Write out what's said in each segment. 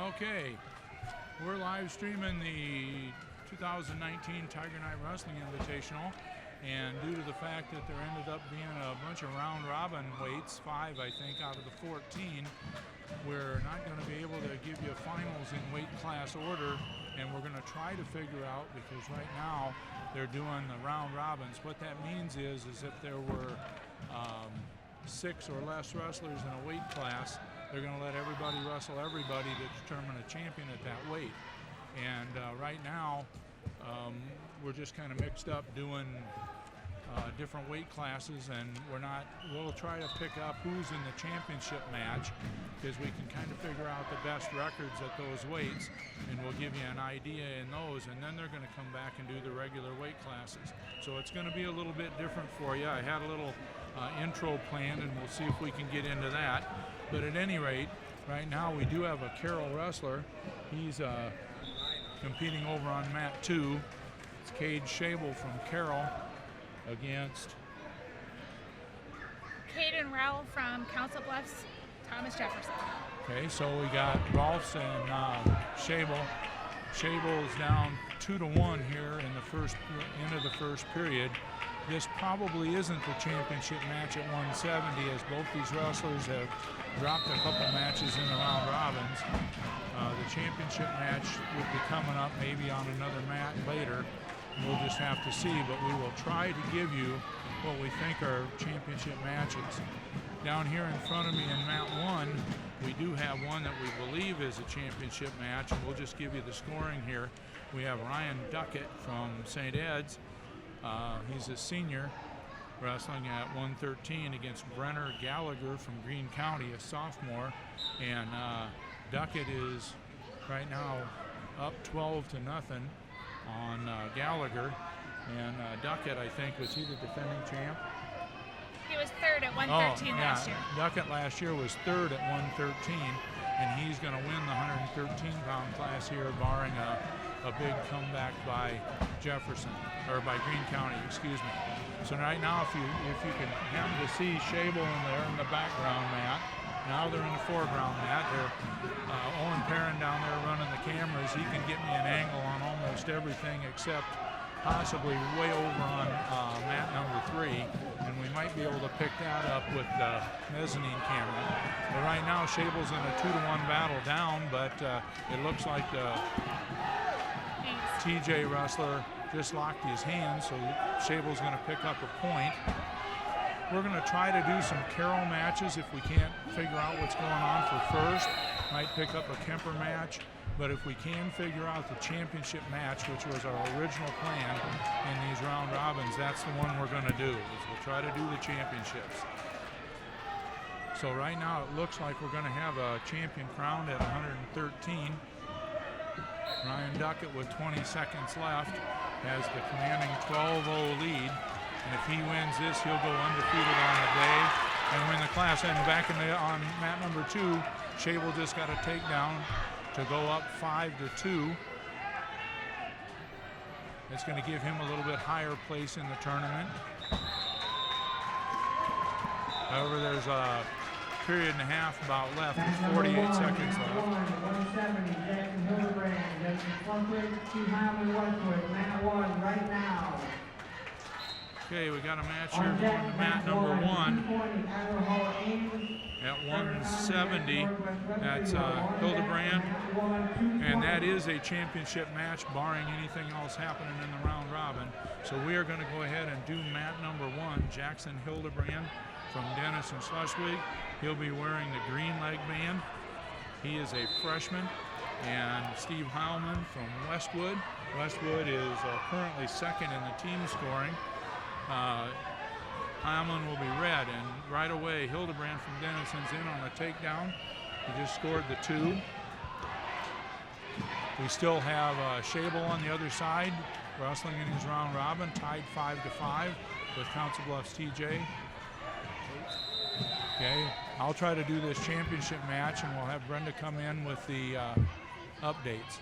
Okay, we're live streaming the 2019 Tiger Night Wrestling Invitational, and due to the fact that there ended up being a bunch of round robin weights, 5 I think out of the 14, we're not going to be able to give you finals in weight class order, and we're going to try to figure out, because right now they're doing the round robins. What that means is if there were 6 or less wrestlers in a weight class, they're going to let everybody wrestle everybody to determine a champion at that weight. And right now, we're just kind of mixed up doing different weight classes, and we'll try to pick up who's in the championship match, because we can kind of figure out the best records at those weights, and we'll give you an idea in those, and then they're going to come back and do the regular weight classes. So it's going to be a little bit different for you. I had a little intro planned, and we'll see if we can get into that. But at any rate, right now we do have a Carroll wrestler. He's competing over on mat 2. It's Cade Shable from Carroll against Caden Rowell from Council Bluffs, Thomas Jefferson. Okay, so we got Rolfs and Shable. Shable's down 2-1 here in the end of the first period. This probably isn't the championship match at 170, as both these wrestlers have dropped a couple matches in the round robins. The championship match would be coming up maybe on another mat later. We'll just have to see, but we will try to give you what we think are championship matches. Down here in front of me in mat 1, we do have one that we believe is a championship match, and we'll just give you the scoring here. We have Ryan Duckett from St. Ed's. He's a senior, wrestling at 113 against Brenner Gallagher from Greene County, a sophomore. And Duckett is right now up 12-0 on Gallagher. And Duckett, I think, was he the defending champ? He was third at 113 last year. Duckett last year was third at 113, and he's going to win the 113-pound class here, barring a big comeback by Jefferson, or by Greene County, excuse me. So right now, if you can happen to see Shable in there in the background mat, now they're in the foreground mat. Owen Perrin down there running the cameras. He can get me an angle on almost everything except possibly way over on mat number 3, and we might be able to pick that up with the mezzanine camera. But right now, Shable's in a 2-1 battle down, but it looks like the TJ wrestler just locked his hands, so Shable's going to pick up a point. We're going to try to do some Carroll matches if we can't figure out what's going on for first. Might pick up a Kemper match, but if we can figure out the championship match, which was our original plan in these round robins, that's the one we're going to do, is we'll try to do the championships. So right now it looks like we're going to have a champion crowned at 113. Ryan Duckett, with 20 seconds left, has the commanding 12-0 lead. And if he wins this, he'll go undefeated on the day and win the class. And back on mat number 2, Shable just got a takedown to go up 5-2. It's going to give him a little bit higher place in the tournament. However, there's a period and a half about left, 48 seconds left. 170, Jackson Hildebrand, mat 1 right now. Okay, we got a match here going to mat number 1 at 170. That's Hildebrand, and that is a championship match, barring anything else happening in the round robin. So we are going to go ahead and do mat number 1, Jackson Hildebrand from Dennis and Schleswig. He'll be wearing the green leg band. He is a freshman. And Steve Heilman from Westwood. Westwood is currently second in the team scoring. Heilman will be red, and right away Hildebrand from Dennison's in on a takedown. He just scored the 2. We still have Shable on the other side, wrestling in his round robin, tied 5-5 with Council Bluffs TJ. Okay, I'll try to do this championship match, and we'll have Brenda come in with the updates.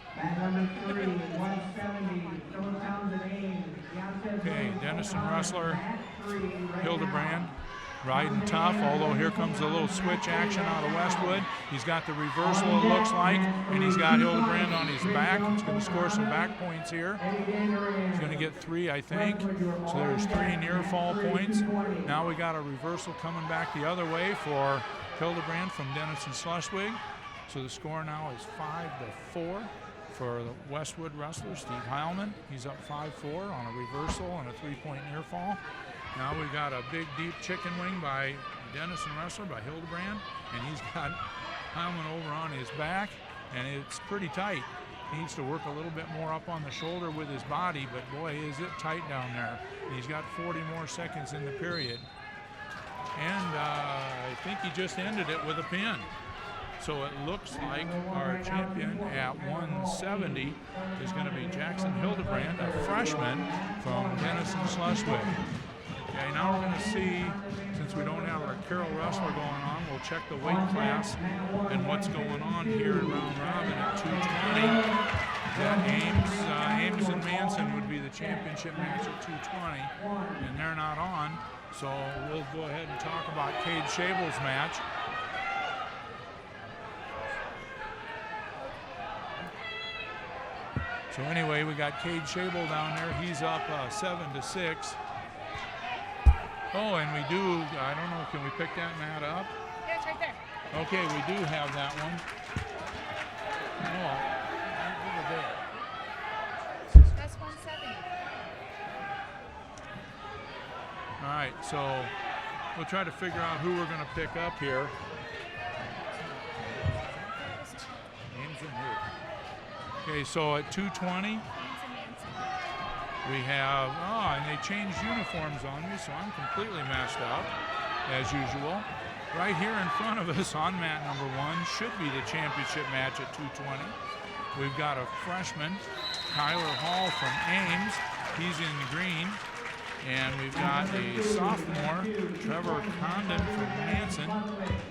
Okay, Dennison wrestler Hildebrand riding tough, although here comes a little switch action out of Westwood. He's got the reversal, it looks like, and he's got Hildebrand on his back. He's going to score some back points here. He's going to get 3, I think. So there's 3 near fall points. Now we got a reversal coming back the other way for Hildebrand from Denison Schleswig. So the score now is 5-4 for the Westwood wrestler, Steve Heilman. He's up 5-4 on a reversal and a 3-point near fall. Now we've got a big, deep chicken wing by Denison wrestler, by Hildebrand, and he's got Heilman over on his back, and it's pretty tight. He needs to work a little bit more up on the shoulder with his body, but boy, is it tight down there. He's got 40 more seconds in the period. And I think he just ended it with a pin. So it looks like our champion at 170 is going to be Jackson Hildebrand, a freshman from Denison Schleswig. Okay, now we're going to see, since we don't have our Carroll wrestler going on, we'll check the weight class and what's going on here in round robin at 220. That Ames and Manson would be the championship match at 220, and they're not on. So we'll go ahead and talk about Cade Schabel's match. So anyway, we got Cade Schabel down there. He's up 7-6. Oh, and we do, I don't know, can we pick that mat up? Yeah, it's right there. Okay, we do have that one. Oh, over there. That's 170. All right, so we'll try to figure out who we're going to pick up here. Names and who? Okay, so at 220, we have, and they changed uniforms on me, so I'm completely messed up, as usual. Right here in front of us on mat number 1 should be the championship match at 220. We've got a freshman, Tyler Hall from Ames. He's in the green. And we've got a sophomore, Trevor Condon from Manson.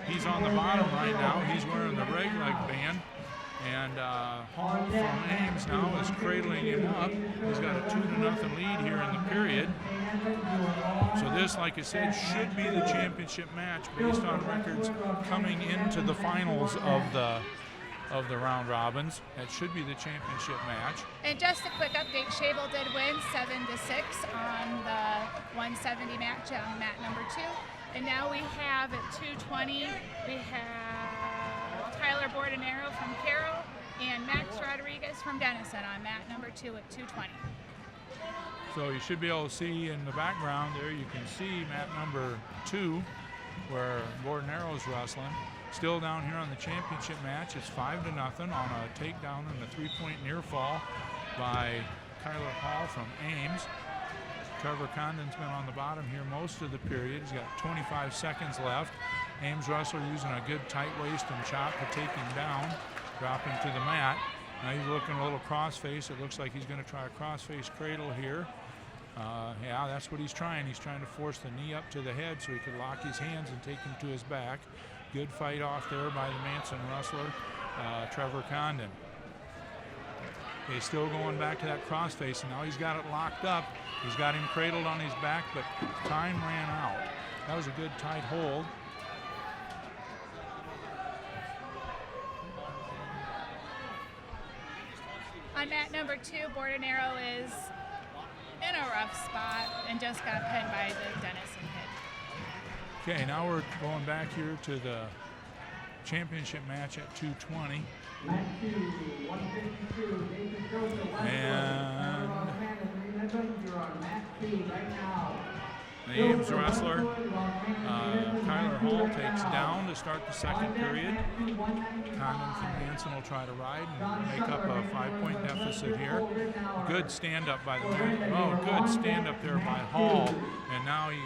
He's on the bottom right now. He's wearing the reg leg band. And Hall from Ames now is cradling him up. He's got a 2-0 lead here in the period. So this, like I said, should be the championship match based on records coming into the finals of the round robins. That should be the championship match. And just a quick update, Schabel did win 7-6 on the 170 match on mat number 2. And now we have at 220, we have Tyler Bordenero from Carroll and Max Rodriguez from Denison on mat number 2 at 220. So you should be able to see in the background there, you can see mat number 2 where Bordenero is wrestling. Still down here on the championship match, it's 5-0 on a takedown and a 3-point near fall by Kyler Hall from Ames. Trevor Condon's been on the bottom here most of the period. He's got 25 seconds left. Ames wrestler using a good tight waist and chop to take him down, drop him to the mat. Now he's looking a little crossface. It looks like he's going to try a crossface cradle here. Yeah, that's what he's trying. He's trying to force the knee up to the head so he could lock his hands and take him to his back. Good fight off there by the Manson wrestler, Trevor Condon. He's still going back to that crossface, and now he's got it locked up. He's got him cradled on his back, but time ran out. That was a good tight hold. On mat number 2, Bordenero is in a rough spot and just got pinned by the Denison kid. Okay, now we're going back here to the championship match at 220. And the Ames wrestler, Kyler Hall, takes down to start the second period. Condon from Manson will try to ride and make up a 5-point deficit here. Good stand-up by the man. Oh, good stand-up there by Hall. And now he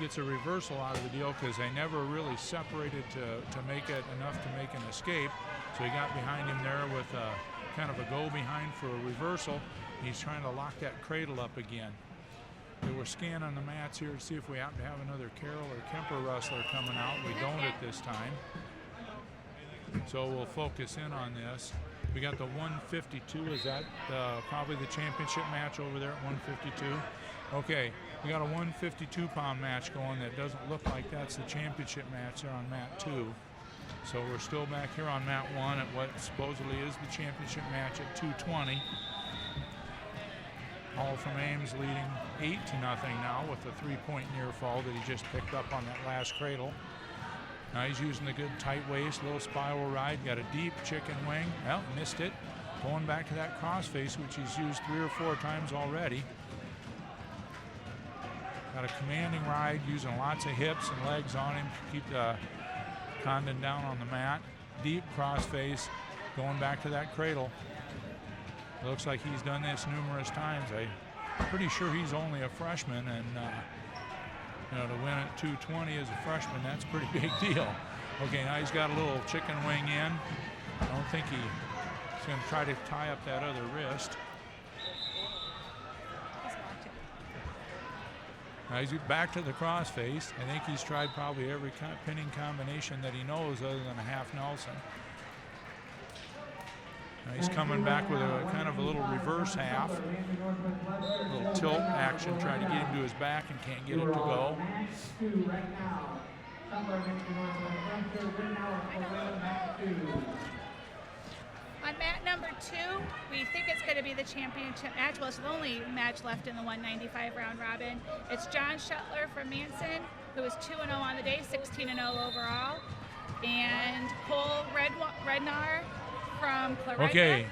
gets a reversal out of the deal because they never really separated to make it enough to make an escape. So he got behind him there with kind of a go behind for a reversal. He's trying to lock that cradle up again. We're scanning the mats here to see if we happen to have another Carroll or Kemper wrestler coming out. We don't at this time. So we'll focus in on this. We got the 152. Is that probably the championship match over there at 152? Okay, we got a 152-pound match going that doesn't look like that's the championship match there on mat 2. So we're still back here on mat 1 at what supposedly is the championship match at 220. Hall from Ames leading 8-0 now with a 3-point near fall that he just picked up on that last cradle. Now he's using the good tight waist, little spiral ride, got a deep chicken wing. Well, missed it. Going back to that crossface, which he's used 3 or 4 times already. Got a commanding ride, using lots of hips and legs on him to keep the Condon down on the mat. Deep crossface, going back to that cradle. It looks like he's done this numerous times. I'm pretty sure he's only a freshman, and you know, to win at 220 as a freshman, that's a pretty big deal. Okay, now he's got a little chicken wing in. I don't think he's going to try to tie up that other wrist. Now he's back to the crossface. I think he's tried probably every pinning combination that he knows other than a half Nelson. Now he's coming back with a kind of a little reverse half. A little tilt action, trying to get him to his back and can't get it to go. On mat number 2, we think it's going to be the championship match. Well, it's the only match left in the 195 round robin. It's John Shuttler from Manson, who is 2-0 on the day, 16-0 overall. And Cole Rednar from Clarenda. Okay,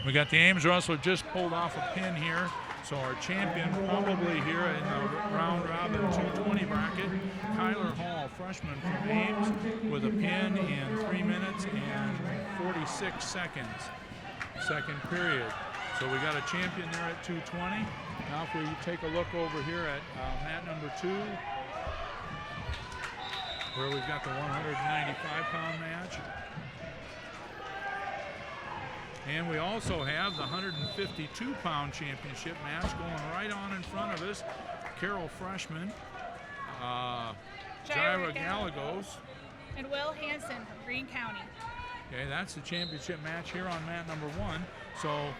we got the Ames wrestler just pulled off a pin here. So our champion probably here in the round robin 220 bracket, Kyler Hall, freshman from Ames, with a pin in 3 minutes and 46 seconds, second period. So we got a champion there at 220. Now if we take a look over here at mat number 2, where we've got the 195-pound match. And we also have the 152-pound championship match going right on in front of us. Carroll freshman, Jaira Gallegos. And Will Hansen from Greene County. Okay, that's the championship match here on mat number 1. So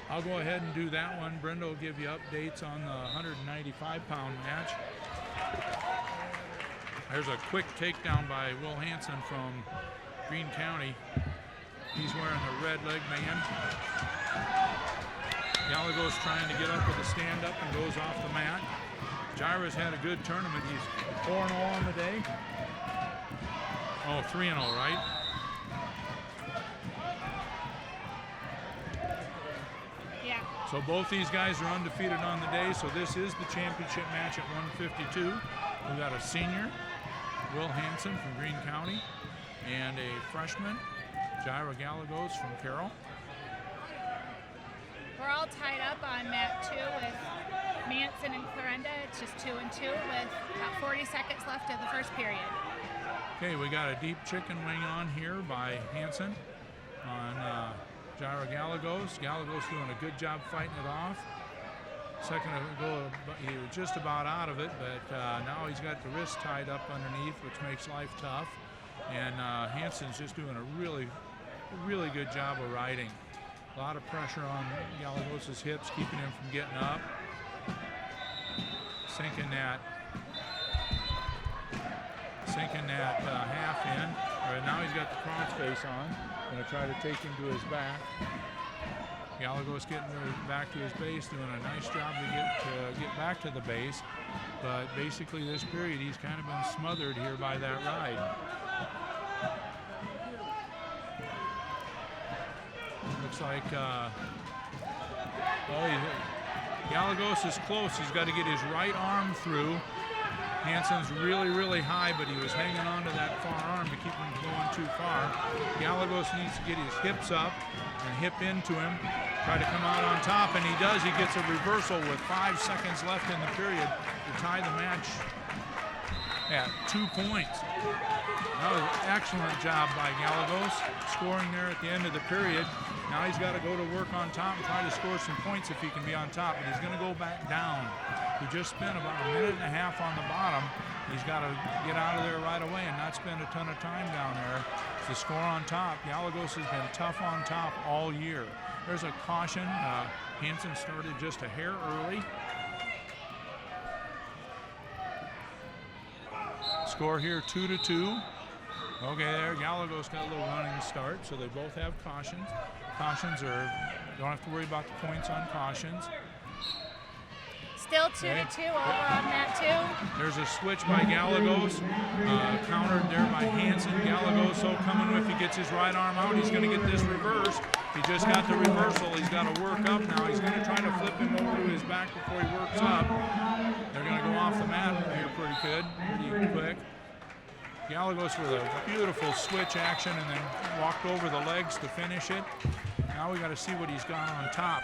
I'll go ahead and do that one. Brenda will give you updates on the 195-pound match. There's a quick takedown by Will Hansen from Greene County. He's wearing the red leg band. Gallegos trying to get up with a stand-up and goes off the mat. Jaira's had a good tournament. He's 4-0 on the day. Oh, 3-0, right? Yeah. So both these guys are undefeated on the day, so this is the championship match at 152. We've got a senior, Will Hansen from Greene County, and a freshman, Jaira Gallegos from Carroll. We're all tied up on mat 2 with Manson and Clarenda. It's just 2-2 with about 40 seconds left of the first period. Okay, we got a deep chicken wing on here by Hansen on Jaira Gallegos. Gallegos doing a good job fighting it off. Second ago, he was just about out of it, but now he's got the wrist tied up underneath, which makes life tough. And Hansen's just doing a really good job of riding. A lot of pressure on Gallegos' hips, keeping him from getting up. Sinking that half in. Right now he's got the crossface on. Gonna try to take him to his back. Gallegos getting back to his base, doing a nice job to get back to the base. But basically this period he's kind of been smothered here by that ride. Looks like Gallegos is close. He's got to get his right arm through. Hansen's really high, but he was hanging on to that far arm to keep him from going too far. Gallegos needs to get his hips up and hip into him, try to come out on top, and he does. He gets a reversal with 5 seconds left in the period to tie the match at 2 points. That was an excellent job by Gallegos, scoring there at the end of the period. Now he's got to go to work on top and try to score some points if he can be on top, but he's going to go back down. He just spent about a minute and a half on the bottom. He's got to get out of there right away and not spend a ton of time down there to score on top. Gallegos has been tough on top all year. There's a caution. Hansen started just a hair early. Score here 2-2. Okay, there Galagos got a little running start, so they both have cautions. Cautions don't have to worry about the points on cautions. Still 2-2 over on mat 2. There's a switch by Galagos, countered there by Hansen. Galagos, so coming if he gets his right arm out, he's going to get this reverse. He just got the reversal. He's got to work up now. He's going to try to flip him over to his back before he works up. They're going to go off the mat here pretty good, pretty quick. Galagos with a beautiful switch action and then walked over the legs to finish it. Now we got to see what he's got on top.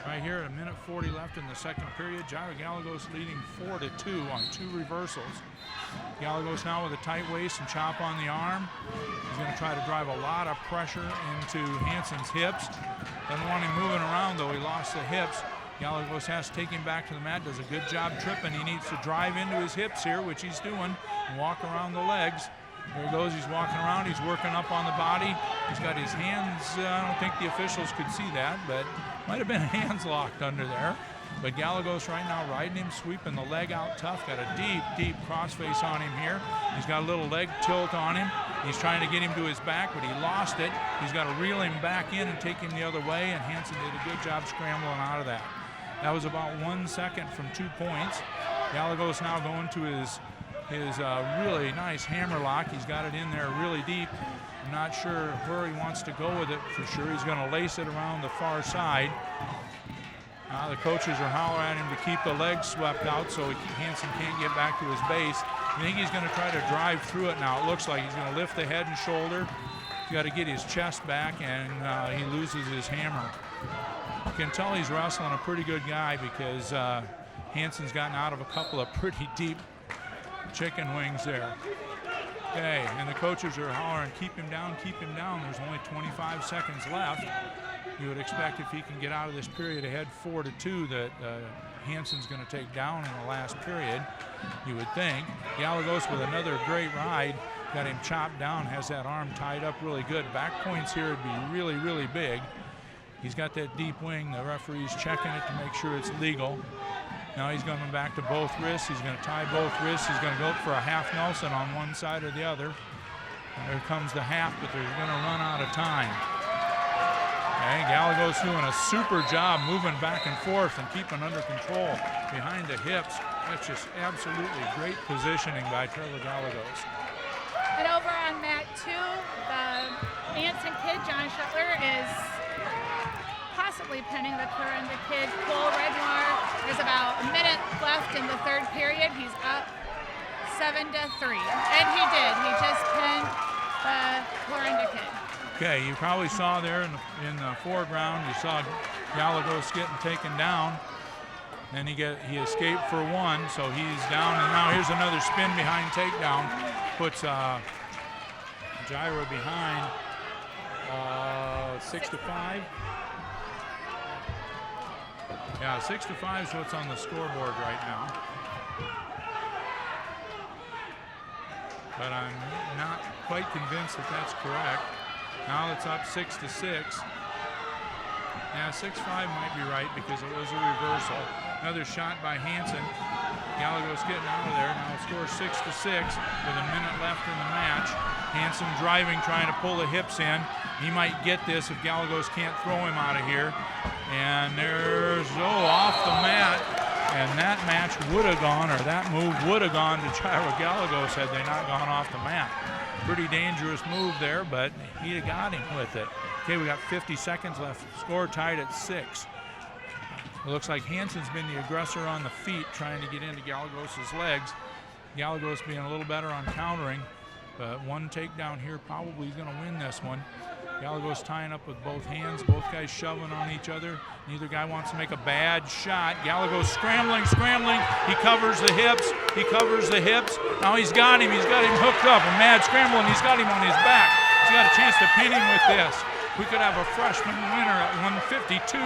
Right here, 1:40 left in the second period. Jairo Galagos leading 4-2 on 2 reversals. Galagos now with a tight waist and chop on the arm. He's going to try to drive a lot of pressure into Hansen's hips. Doesn't want him moving around though. He lost the hips. Galagos has to take him back to the mat. Does a good job tripping. He needs to drive into his hips here, which he's doing, and walk around the legs. There he goes, he's walking around, he's working up on the body. He's got his hands, I don't think the officials could see that, but might have been hands locked under there. But Galagos right now riding him, sweeping the leg out tough. Got a deep, deep crossface on him here. He's got a little leg tilt on him. He's trying to get him to his back, but he lost it. He's got to reel him back in and take him the other way, and Hansen did a good job scrambling out of that. That was about 1 second from 2 points. Galagos now going to his really nice hammer lock. He's got it in there really deep. I'm not sure where he wants to go with it for sure. He's going to lace it around the far side. The coaches are hollering at him to keep the legs swept out so Hansen can't get back to his base. I think he's going to try to drive through it now. It looks like he's going to lift the head and shoulder. He's got to get his chest back, and he loses his hammer. You can tell he's wrestling a pretty good guy because Hansen's gotten out of a couple of pretty deep chicken wings there. Okay, and the coaches are hollering, keep him down, keep him down. There's only 25 seconds left. You would expect if he can get out of this period ahead 4-2 that Hansen's going to take down in the last period, you would think. Galagos with another great ride, got him chopped down, has that arm tied up really good. Back points here would be really, really big. He's got that deep wing. The referee's checking it to make sure it's legal. Now he's going back to both wrists. He's going to tie both wrists. He's going to go for a half Nelson on one side or the other. And there comes the half, but they're going to run out of time. Okay, Galagos doing a super job moving back and forth and keeping under control behind the hips. That's just absolutely great positioning by Trevor Galagos. And over on mat 2, the Hansen kid, John Shuttler, is possibly pinning the current kid, Cole Redmore. There's about a minute left in the third period. He's up 7-3. And he did. He just pinned the Corenda kid. Okay, you probably saw there in the foreground, you saw Galagos getting taken down. Then he escaped for one, so he's down. And now here's another spin behind takedown. Puts Jairo behind 6-5. Yeah, 6-5 is what's on the scoreboard right now. But I'm not quite convinced that that's correct. Now it's up 6-6. Yeah, 6-5 might be right because it was a reversal. Another shot by Hansen. Galagos getting out of there. Now it scores 6-6 with a minute left in the match. Hansen driving, trying to pull the hips in. He might get this if Galagos can't throw him out of here. And there's, off the mat. And that match would have gone, or that move would have gone to Jairo Galagos had they not gone off the mat. Pretty dangerous move there, but he got him with it. Okay, we got 50 seconds left. Score tied at 6. It looks like Hansen's been the aggressor on the feet, trying to get into Galagos' legs. Galagos being a little better on countering, but one takedown here probably is going to win this one. Galagos tying up with both hands, both guys shoving on each other. Neither guy wants to make a bad shot. Galagos scrambling. He covers the hips. Now he's got him hooked up. A mad scrambling. He's got him on his back. He's got a chance to pin him with this. We could have a freshman winner at 152.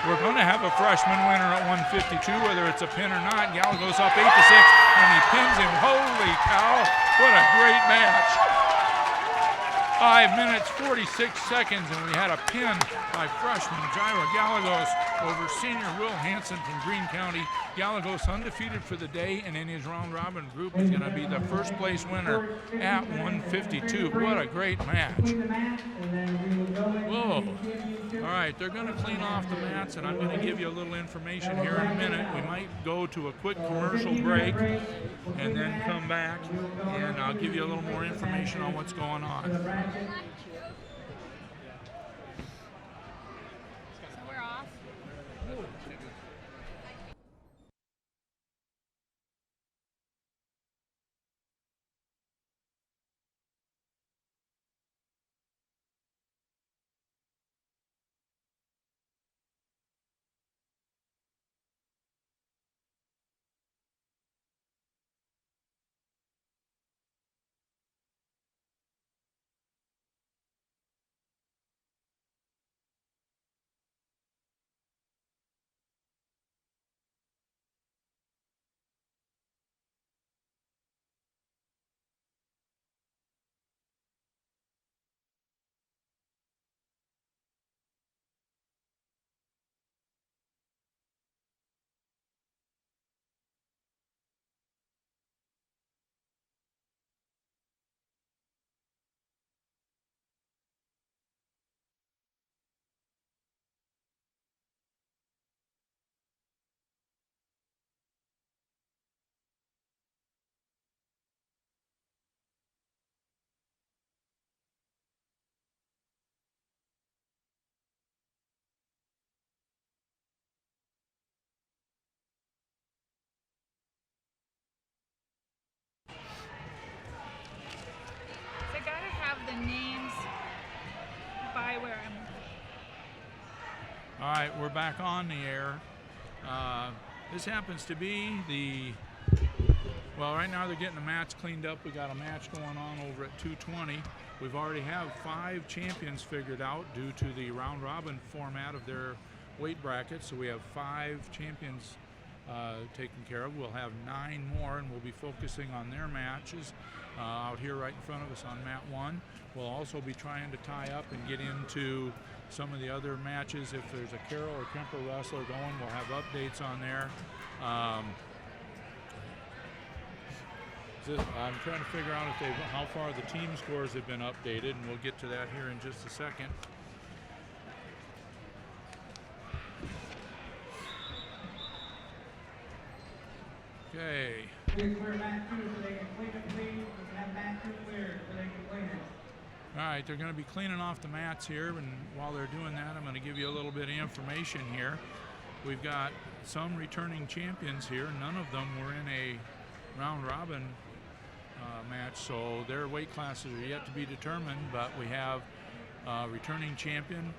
We're going to have a freshman winner at 152, whether it's a pin or not. Galagos up 8-6, and he pins him. Holy cow, what a great match. 5 minutes, 46 seconds, and we had a pin by freshman Jairo Galagos. over senior Will Hansen from Greene County. Gallegos undefeated for the day, and in his round robin group is going to be the first place winner at 152. What a great match. Whoa. All right, they're going to clean off the mats, and I'm going to give you a little information here in a minute. We might go to a quick commercial break and then come back, and I'll give you a little more information on what's going on. So we're off. So I gotta have the names by where I'm. All right, we're back on the air. This happens to be well, right now they're getting the mats cleaned up. We got a match going on over at 220. We've already have 5 champions figured out due to the round robin format of their weight bracket. So we have 5 champions taken care of. We'll have 9 more, and we'll be focusing on their matches out here right in front of us on mat 1. We'll also be trying to tie up and get into some of the other matches. If there's a Carroll or Kemper wrestler going, we'll have updates on there. I'm trying to figure out if how far the team scores have been updated, and we'll get to that here in just a second. Okay. Please clear mat 2 so they can clean it, please. We can have mat 2 cleared so they can clean it. All right, they're going to be cleaning off the mats here, and while they're doing that, I'm going to give you a little bit of information here. We've got some returning champions here. None of them were in a round robin match, so their weight classes are yet to be determined, but we have returning champion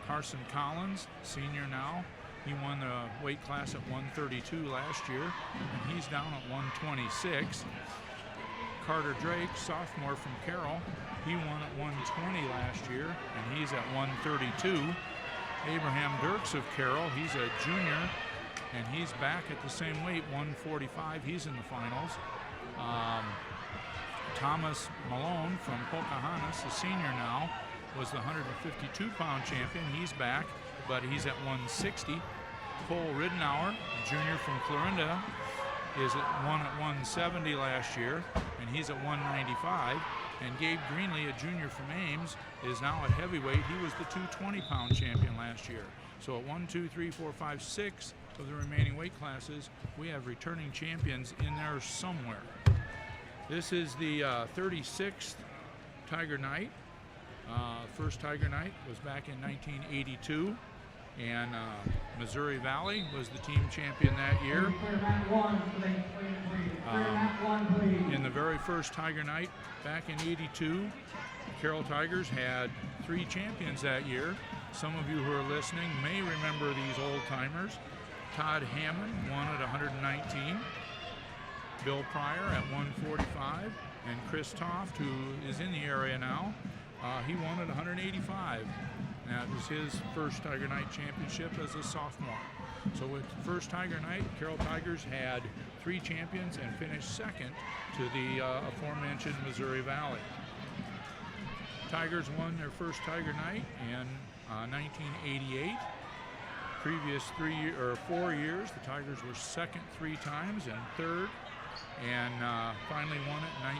Carson Collins, senior now. He won the weight class at 132 last year, and he's down at 126. Carter Drake, sophomore from Carroll, he won at 120 last year, and he's at 132. Abraham Dirks of Carroll, he's a junior, and he's back at the same weight, 145. He's in the finals. Thomas Malone from Pocahontas, a senior now, was the 152-pound champion. He's back, but he's at 160. Cole Ridenour, junior from Clarinda, is won at 170 last year, and he's at 195. And Gabe Greenlee, a junior from Ames, is now at heavyweight. He was the 220-pound champion last year. So at 1, 2, 3, 4, 5, 6 of the remaining weight classes, we have returning champions in there somewhere. This is the 36th Tiger Night. First Tiger Night was back in 1982, and Missouri Valley was the team champion that year. In the very first Tiger Night back in '82, Carroll Tigers had 3 champions that year. Some of you who are listening may remember these old timers. Todd Hammond won at 119, Bill Pryor at 145, and Chris Toft, who is in the area now, he won at 185. That was his first Tiger Night championship as a sophomore. So with the first Tiger Night, Carroll Tigers had 3 champions and finished second to the aforementioned Missouri Valley. Tigers won their first Tiger Night in 1988. previous 4 years, the Tigers were second 3 times and third, and finally won it in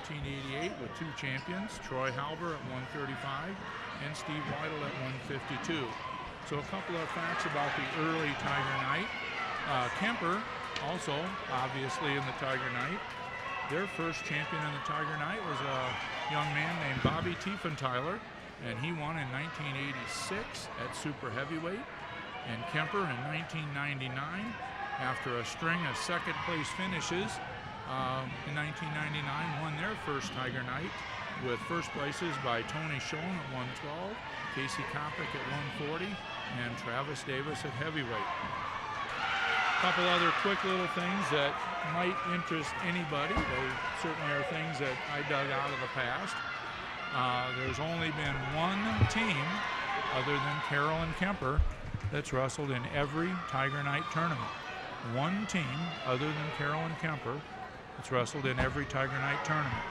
1988 with 2 champions, Troy Halber at 135 and Steve Weidel at 152. So a couple of facts about the early Tiger Night. Kemper also obviously in the Tiger Night. Their first champion in the Tiger Night was a young man named Bobby Tiefenthaler, and he won in 1986 at super heavyweight. And Kemper in 1999, after a string of second place finishes in 1999, won their first Tiger Night with first places by Tony Schoen at 112, Casey Kopic at 140, and Travis Davis at heavyweight. Couple other quick little things that might interest anybody. They certainly are things that I dug out of the past. There's only been one team other than Carroll and Kemper that's wrestled in every Tiger Night tournament. One team other than Carroll and Kemper that's wrestled in every Tiger Night tournament.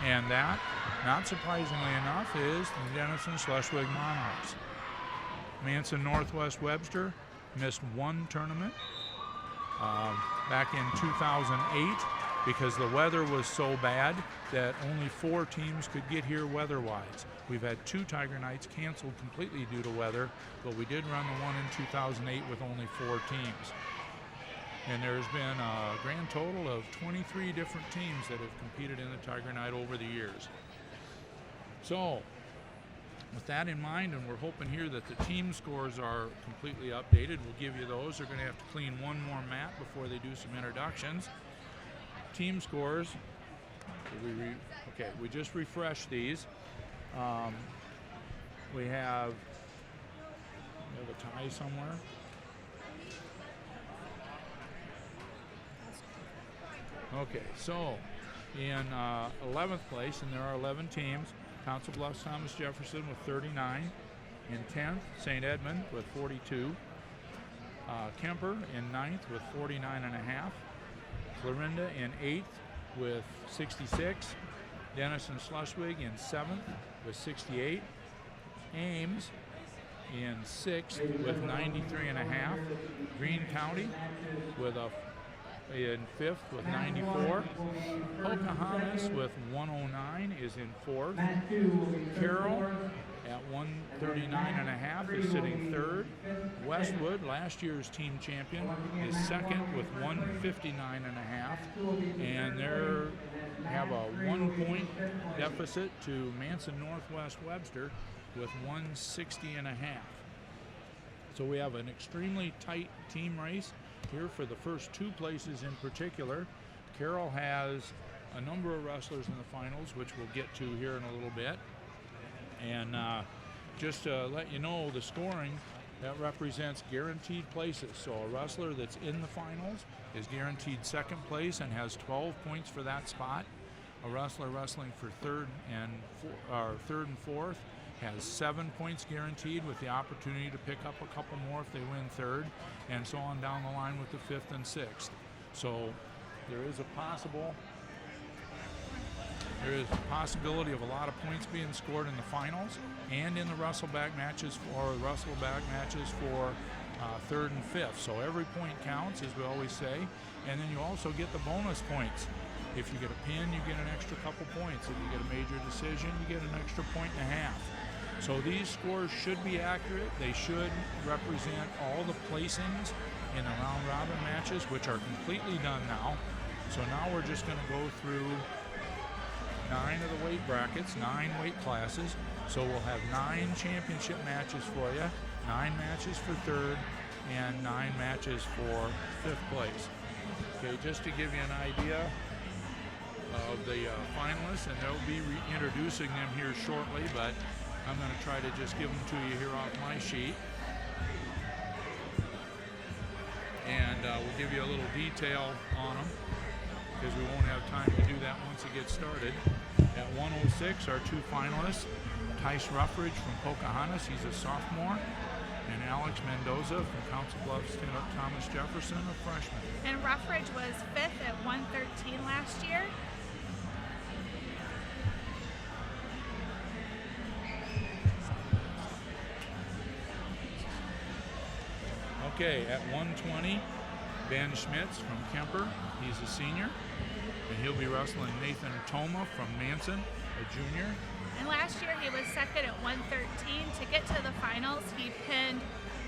And that, not surprisingly enough, is the Denison Schleswig Monarchs. Manson Northwest Webster missed one tournament back in 2008 because the weather was so bad that only 4 teams could get here weather-wise. We've had 2 Tiger Nights canceled completely due to weather, but we did run the one in 2008 with only 4 teams. And there's been a grand total of 23 different teams that have competed in the Tiger Night over the years. So, with that in mind, and we're hoping here that the team scores are completely updated. We'll give you those. They're going to have to clean one more mat before they do some introductions. Team scores. We just refreshed these. We have a tie somewhere. Okay, so in 11th place, and there are 11 teams, Council Bluffs Thomas Jefferson with 39. In 10th, St. Edmund with 42. Kemper in 9th with 49.5. Clarinda in 8th with 66. Denison Schleswig in 7th with 68. Ames in 6th with 93.5. Greene County in 5th with 94. Pocahontas with 109 is in 4th. Carroll at 139.5 is sitting 3rd. Westwood, last year's team champion, is 2nd with 159.5, and they have a 1-point deficit to Manson Northwest Webster with 160.5. So we have an extremely tight team race here for the first 2 places in particular. Carroll has a number of wrestlers in the finals, which we'll get to here in a little bit. And just to let you know, the scoring, that represents guaranteed places. So a wrestler that's in the finals is guaranteed 2nd place and has 12 points for that spot. A wrestler wrestling for 3rd and 4th has 7 points guaranteed with the opportunity to pick up a couple more if they win 3rd, and so on down the line with the 5th and 6th. So there is a possibility of a lot of points being scored in the finals and in the wrestle-back matches for 3rd and 5th. So every point counts, as we always say, and then you also get the bonus points. If you get a pin, you get an extra couple points. If you get a major decision, you get an extra 1.5 points. So these scores should be accurate. They should represent all the placings in the round robin matches, which are completely done now. So now we're just going to go through 9 of the weight brackets, 9 weight classes. So we'll have 9 championship matches for you, 9 matches for 3rd, and 9 matches for 5th place. Okay, just to give you an idea of the finalists, and they'll be introducing them here shortly, but I'm going to try to just give them to you here off my sheet. And we'll give you a little detail on them because we won't have time to do that once it gets started. At 106, our 2 finalists, Tice Ruffridge from Pocahontas, he's a sophomore, and Alex Mendoza from Council Bluffs Thomas Jefferson, a freshman. And Ruffridge was 5th at 113 last year. Okay, at 120, Ben Schmitz from Kemper. He's a senior. And he'll be wrestling Nathan Toma from Manson, a junior. And last year he was second at 113. To get to the finals, he pinned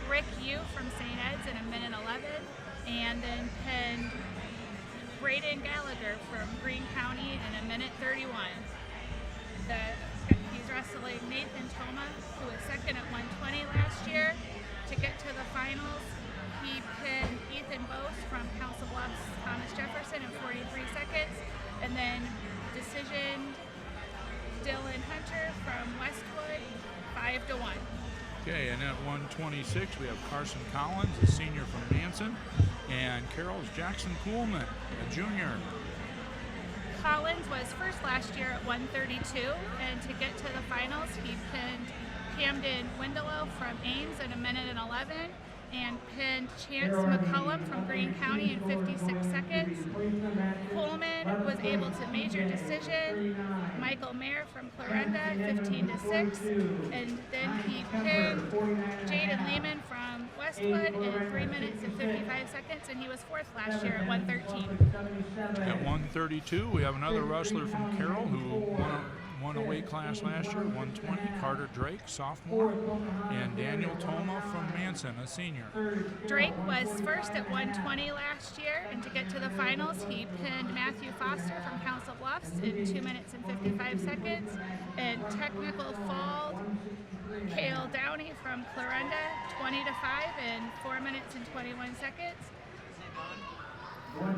Rick Yu from St. Ed's in 1:11, and then pinned Braden Gallagher from Greene County in 1:31. He's wrestling Nathan Toma, who was second at 120 last year. To get to the finals, he pinned Ethan Bose from Council Bluffs Thomas Jefferson in 43 seconds, and then decisioned Dylan Hunter from Westwood 5-1. Okay, and at 126 we have Carson Collins, a senior from Manson, and Carroll's Jackson Kuhlman, a junior. Collins was first last year at 132, and to get to the finals, he pinned Camden Windelow from Ames in 1:11, and pinned Chance McCullum from Greene County in 56 seconds. Coleman was able to major decision Michael Mayer from Clarinda 15-6, and then he pinned Jaden Lehman from Westwood in 3 minutes and 55 seconds, and he was fourth last year at 113. At 132 we have another wrestler from Carroll who won a weight class last year, 120, Carter Drake, sophomore, and Daniel Toma from Manson, a senior. Drake was first at 120 last year, and to get to the finals, he pinned Matthew Foster from Council Bluffs in 2 minutes and 55 seconds, and technical fall Cale Downey from Clarinda 20-5 in 4 minutes and 21 seconds.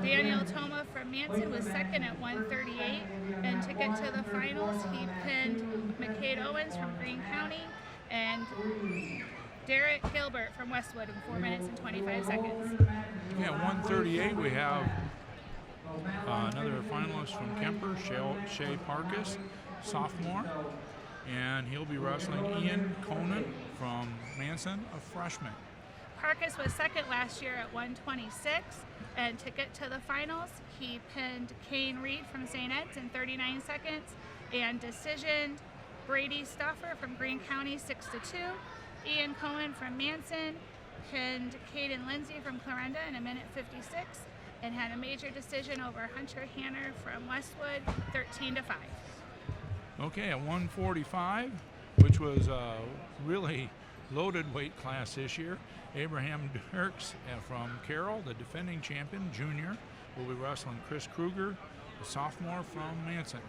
Daniel Toma from Manson was second at 138, and to get to the finals, he pinned McCade Owens from Greene County and Derek Hilbert from Westwood in 4 minutes and 25 seconds. Yeah, 138 we have another finalist from Kemper, Shea Parkus, sophomore, and he'll be wrestling Ian Conan from Manson, a freshman. Parkus was second last year at 126, and to get to the finals, he pinned Kane Reed from St. Ed's in 39 seconds, and decisioned Brady Stuffer from Greene County 6-2. Ian Cohen from Manson pinned Caden Lindsay from Clarinda in 1:56, and had a major decision over Hunter Hanner from Westwood 13-5. Okay, at 145, which was a really loaded weight class this year, Abraham Dirks from Carroll, the defending champion, junior, will be wrestling Chris Kruger, a sophomore from Manson.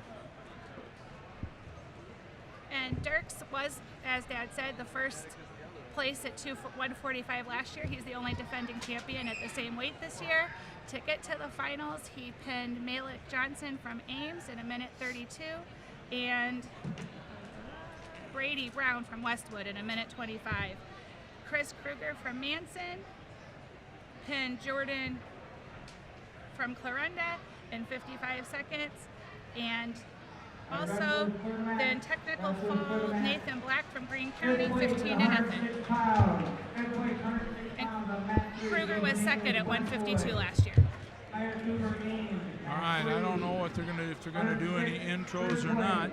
And Dirks was, as Dad said, the first place at 145 last year. He's the only defending champion at the same weight this year. To get to the finals, he pinned Malik Johnson from Ames in 1:32, and Brady Brown from Westwood in 1:25. Chris Kruger from Manson pinned Jordan from Clarinda in 55 seconds, and also then technical fall Nathan Black from Greene County 15-0. And Kruger was second at 152 last year. All right, I don't know if they're gonna do any intros or not.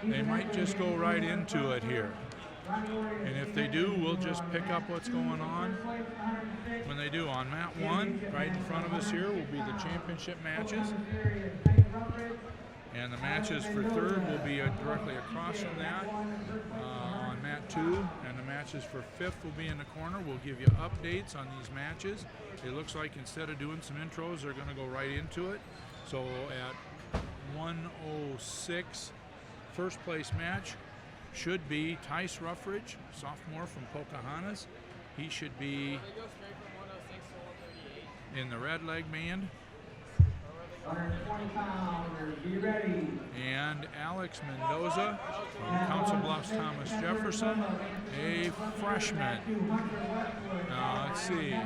They might just go right into it here. And if they do, we'll just pick up what's going on when they do. On mat 1, right in front of us here, will be the championship matches. And the matches for third will be directly across from that on mat 2. And the matches for fifth will be in the corner. We'll give you updates on these matches. It looks like instead of doing some intros, they're going to go right into it. So at 106, first place match should be Tice Ruffridge, sophomore from Pocahontas. He should be in the red leg band. 120 pounders, be ready. And Alex Mendoza from Council Bluffs Thomas Jefferson, a freshman. Now let's see. All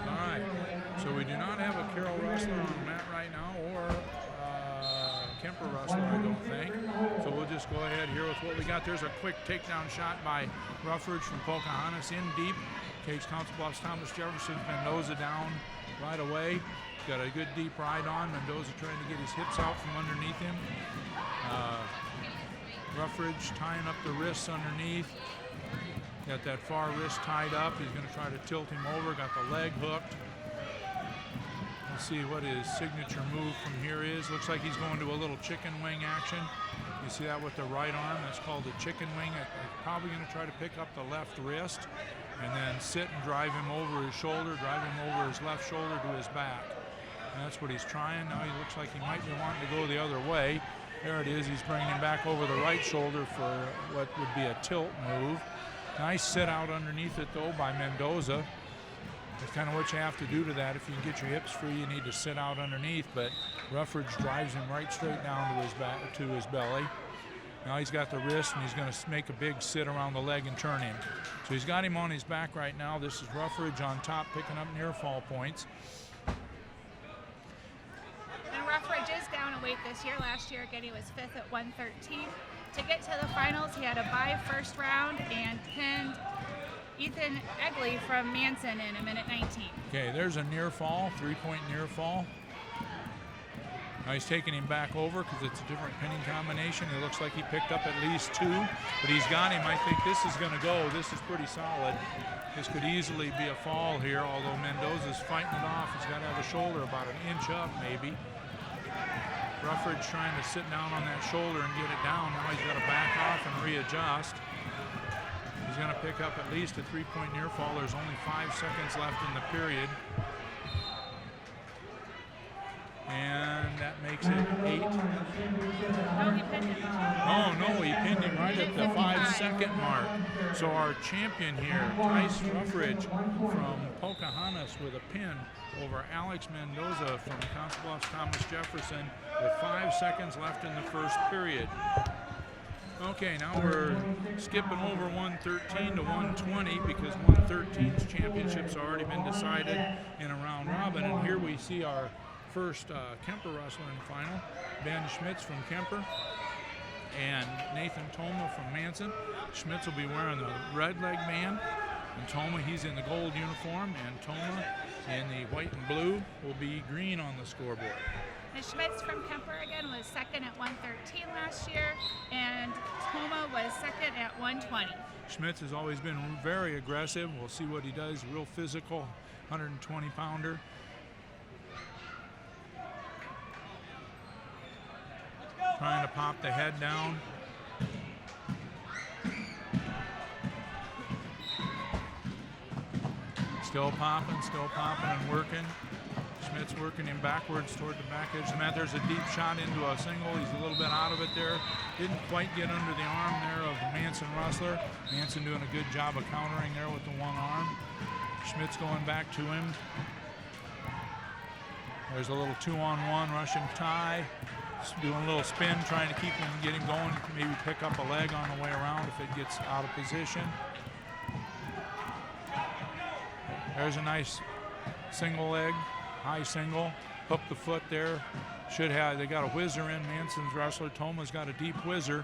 right, so we do not have a Carroll wrestler on the mat right now, or Kemper wrestler, I don't think. So we'll just go ahead here with what we got. There's a quick takedown shot by Ruffridge from Pocahontas in deep. Takes Council Bluffs Thomas Jefferson, Mendoza down right away. Got a good deep ride on. Mendoza trying to get his hips out from underneath him. Ruffridge tying up the wrists underneath. Got that far wrist tied up. He's going to try to tilt him over. Got the leg hooked. Let's see what his signature move from here is. Looks like he's going to a little chicken wing action. You see that with the right arm? That's called a chicken wing. Probably going to try to pick up the left wrist and then sit and drive him over his shoulder, drive him over his left shoulder to his back. And that's what he's trying. Now he looks like he might be wanting to go the other way. There it is. He's bringing him back over the right shoulder for what would be a tilt move. Nice sit out underneath it though by Mendoza. That's kind of what you have to do to that. If you can get your hips free, you need to sit out underneath, but Ruffridge drives him right straight down to his back, to his belly. Now he's got the wrist and he's going to make a big sit around the leg and turn him. So he's got him on his back right now. This is Ruffridge on top picking up near fall points. And Ruffridge is down a weight this year. Last year again he was 5th at 113. To get to the finals, he had to bye first round and pinned Ethan Egley from Manson in 1:19. Okay, there's a near fall, 3-point near fall. Now he's taking him back over because it's a different pinning combination. It looks like he picked up at least 2, but he's got him. I think this is going to go. This is pretty solid. This could easily be a fall here, although Mendoza's fighting it off. He's got to have a shoulder about an inch up maybe. Ruffridge trying to sit down on that shoulder and get it down. Now he's got to back off and readjust. He's going to pick up at least a 3-point near fall. There's only 5 seconds left in the period. And that makes it 8. No, he pinned him. Oh, no, he pinned him right at the 5-second mark. So our champion here, Tice Ruffridge from Pocahontas with a pin over Alex Mendoza from Council Bluffs Thomas Jefferson with 5 seconds left in the first period. Okay, now we're skipping over 113 to 120 because 113's championship's already been decided in a round robin. And here we see our first Kemper wrestler in the final, Ben Schmitz from Kemper and Nathan Toma from Manson. Schmitz will be wearing the red leg band, and Toma, he's in the gold uniform, and Toma in the white and blue will be green on the scoreboard. And Schmitz from Kemper again was 2nd at 113 last year, and Toma was 2nd at 120. Schmitz has always been very aggressive. We'll see what he does. Real physical, 120-pounder. Trying to pop the head down. Still popping and working. Schmitz working him backwards toward the back edge of the mat. There's a deep shot into a single. He's a little bit out of it there. Didn't quite get under the arm there of the Manson wrestler. Manson doing a good job of countering there with the one arm. Schmitz going back to him. There's a little 2-on-1 Russian tie. Just doing a little spin, trying to keep him, get him going. Maybe pick up a leg on the way around if it gets out of position. There's a nice single leg, high single. Hook the foot there. Should have, they got a whizzer in, Manson's wrestler. Toma's got a deep whizzer.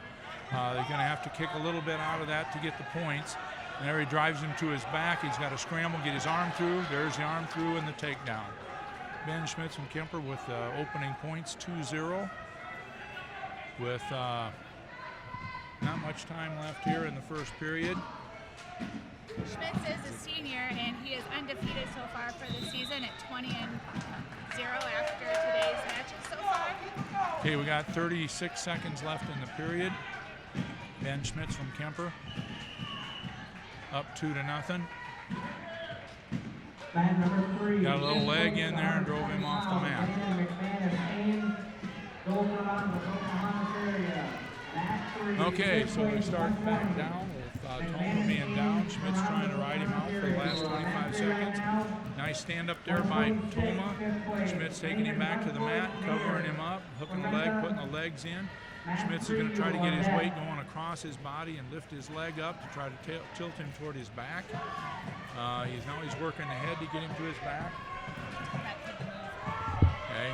They're going to have to kick a little bit out of that to get the points. And there he drives him to his back. He's got to scramble, get his arm through. There's the arm through and the takedown. Ben Schmitz from Kemper with opening points, 2-0. With not much time left here in the first period. Schmitz is a senior, and he is undefeated so far for the season at 20-0 after today's matches so far. Okay, we got 36 seconds left in the period. Ben Schmitz from Kemper up 2-0. Got a little leg in there and drove him off the mat. Okay, so we start back down with Toma being down. Schmitz trying to ride him out for the last 25 seconds. Nice stand up there by Toma. Schmitz taking him back to the mat, covering him up, hooking the leg, putting the legs in. Schmitz is going to try to get his weight going across his body and lift his leg up to try to tilt him toward his back. He's working the head to get him to his back. Okay.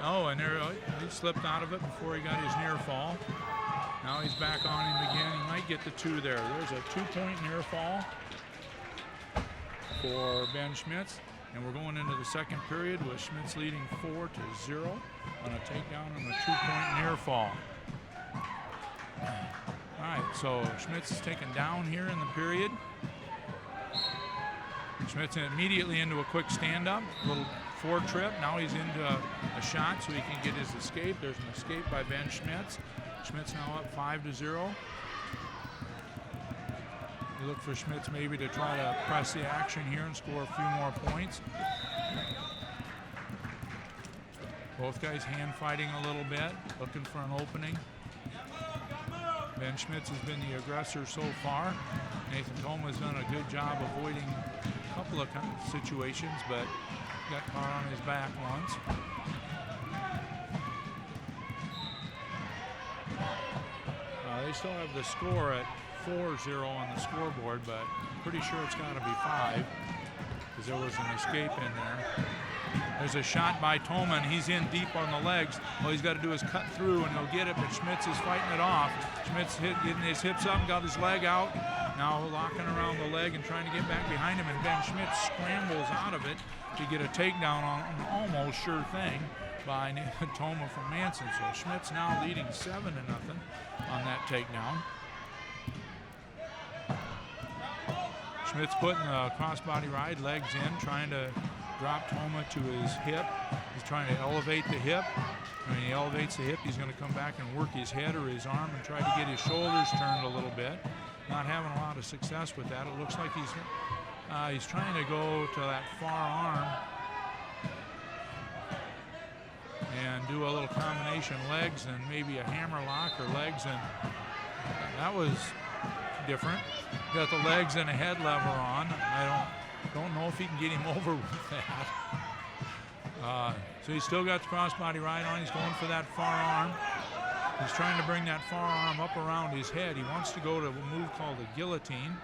Oh, and there he slipped out of it before he got his near fall. Now he's back on him again. He might get the 2 there. There's a 2-point near fall for Ben Schmitz. And we're going into the second period with Schmitz leading 4-0 on a takedown and a 2-point near fall. All right, so Schmitz is taken down here in the period. Schmitz immediately into a quick stand-up, little forward trip. Now he's into a shot so he can get his escape. There's an escape by Ben Schmitz. Schmitz now up 5-0. You look for Schmitz maybe to try to press the action here and score a few more points. Both guys hand fighting a little bit, looking for an opening. Ben Schmitz has been the aggressor so far. Nathan Thoma has done a good job avoiding a couple of situations, but got caught on his back once. They still have the score at 4-0 on the scoreboard, but pretty sure it's got to be 5 because there was an escape in there. There's a shot by Thoma, and he's in deep on the legs. All he's got to do is cut through, and he'll get it, but Schmitz is fighting it off. Schmitz getting his hips up and got his leg out. Now locking around the leg and trying to get back behind him, and Ben Schmitz scrambles out of it to get a takedown on an almost sure thing by Thoma from Manson. So Schmitz now leading 7-0 on that takedown. Schmitz putting the crossbody ride, legs in, trying to drop Thoma to his hip. He's trying to elevate the hip. When he elevates the hip, he's going to come back and work his head or his arm and try to get his shoulders turned a little bit. Not having a lot of success with that. It looks like he's trying to go to that far arm and do a little combination legs and maybe a hammer lock or legs, and that was different. Got the legs and a head lever on. I don't know if he can get him over with that. So he's still got the crossbody ride on. He's going for that far arm. He's trying to bring that far arm up around his head. He wants to go to a move called the guillotine,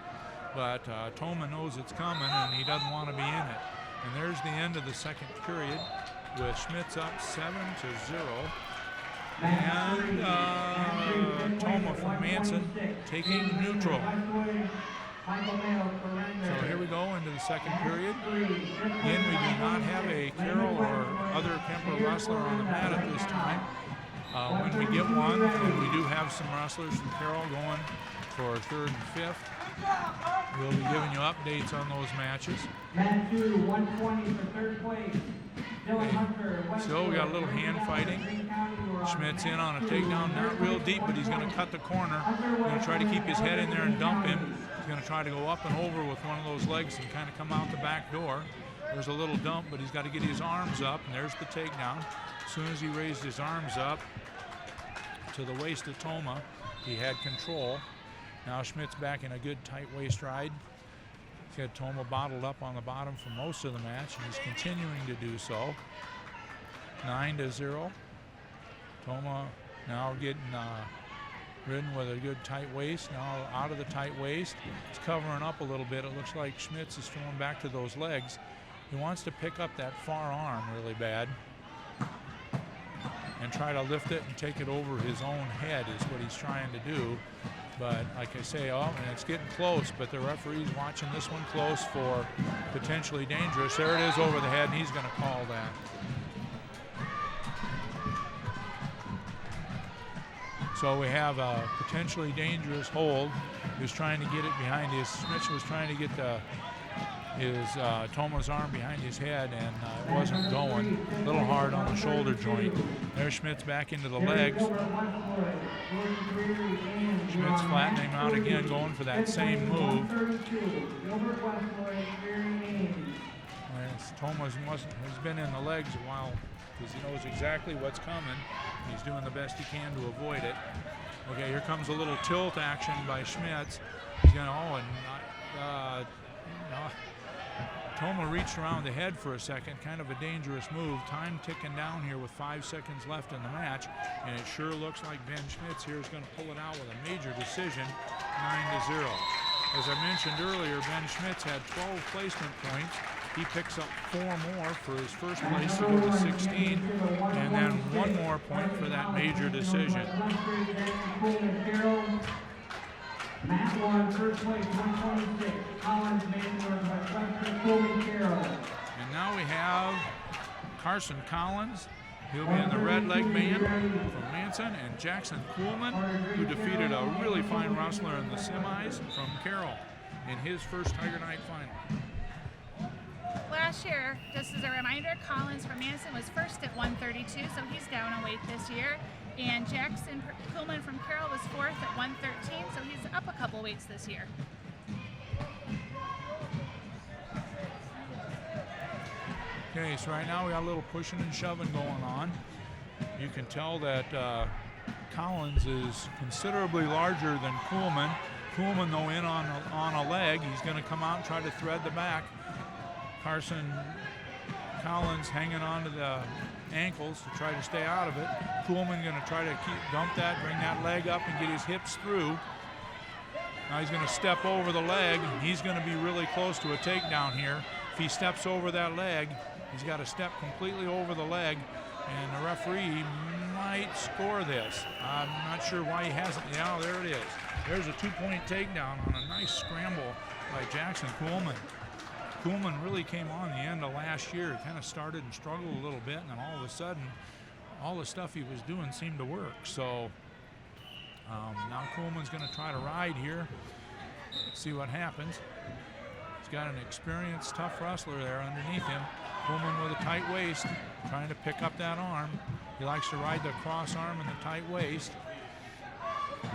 but Thoma knows it's coming and he doesn't want to be in it. And there's the end of the second period with Schmitz up 7-0. And Thoma from Manson taking neutral. So here we go into the second period. Again, we do not have a Carroll or other Kemper wrestler on the mat at this time. When we get one, and we do have some wrestlers from Carroll going for 3rd and 5th, we'll be giving you updates on those matches. Mat 2, 120 for 3rd place. So we got a little hand fighting. Schmitz in on a takedown, not real deep, but he's going to cut the corner. He's going to try to keep his head in there and dump him. He's going to try to go up and over with one of those legs and kind of come out the back door. There's a little dump, but he's got to get his arms up, and there's the takedown. As soon as he raised his arms up to the waist of Thoma, he had control. Now Schmitz back in a good tight waist ride. He's got Thoma bottled up on the bottom for most of the match, and he's continuing to do so. 9-0. Thoma now getting ridden with a good tight waist. Now out of the tight waist. He's covering up a little bit. It looks like Schmitz is throwing back to those legs. He wants to pick up that far arm really bad and try to lift it and take it over his own head is what he's trying to do. But like I say, and it's getting close, but the referee's watching this one close for potentially dangerous. There it is over the head, and he's going to call that. So we have a potentially dangerous hold. He was trying to get it behind his, Schmitz was trying to get Thoma's arm behind his head, and it wasn't going. A little hard on the shoulder joint. There's Schmitz back into the legs. Schmitz flattening him out again, going for that same move. Thomas has been in the legs a while because he knows exactly what's coming. He's doing the best he can to avoid it. Okay, here comes a little tilt action by Schmitz. He's going to, Thoma reached around the head for a second, kind of a dangerous move. Time ticking down here with 5 seconds left in the match, and it sure looks like Ben Schmitz here is going to pull it out with a major decision, 9-0. As I mentioned earlier, Ben Schmitz had 12 placement points. He picks up 4 more for his first place to go to 16, and then 1 more point for that major decision. Mat 1, 1st place, 126. Collins, Carroll. And now we have Carson Collins He'll be in the red leg band from Manson, and Jackson Kuhlman, who defeated a really fine wrestler in the semis from Carroll in his first Tiger Night final. Last year, just as a reminder, Collins from Manson was first at 132, so he's down a weight this year. And Jackson Kuhlman from Carroll was fourth at 113, so he's up a couple weights this year. Okay, so right now we got a little pushing and shoving going on. You can tell that Collins is considerably larger than Kuhlman. Kuhlman, though, in on a leg. He's going to come out and try to thread the back. Collins hanging on to the ankles to try to stay out of it. Kuhlman going to try to dump that, bring that leg up and get his hips through. Now he's going to step over the leg. He's going to be really close to a takedown here. If he steps over that leg, he's got to step completely over the leg, and the referee might score this. I'm not sure why he hasn't. Yeah, there it is. There's a 2-point takedown on a nice scramble by Jackson Kuhlman. Kuhlman really came on the end of last year. He kind of started and struggled a little bit, and then all of a sudden, all the stuff he was doing seemed to work. So now Kuhlman's going to try to ride here. See what happens. He's got an experienced, tough wrestler there underneath him. Kuhlman with a tight waist, trying to pick up that arm. He likes to ride the cross arm and the tight waist.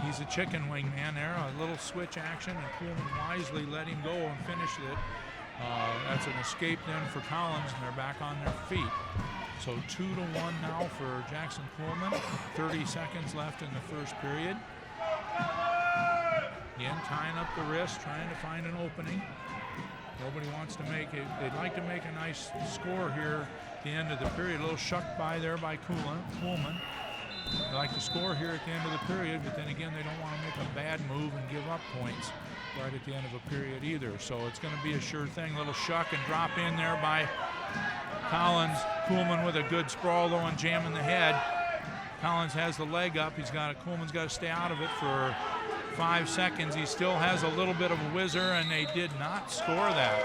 He's a chicken wing man there, a little switch action, and Kuhlman wisely let him go and finished it. That's an escape then for Collins, and they're back on their feet. So 2-1 now for Jackson Kuhlman. 30 seconds left in the first period. Again, tying up the wrist, trying to find an opening. Nobody wants to make it. They'd like to make a nice score here at the end of the period. A little shucked by there by Kuhlman. They like to score here at the end of the period, but then again, they don't want to make a bad move and give up points right at the end of a period either. So it's going to be a sure thing. Little shuck and drop in there by Collins. Kuhlman with a good sprawl though and jamming the head. Collins has the leg up. Kuhlman's got to stay out of it for 5 seconds. He still has a little bit of a whizzer, and they did not score that.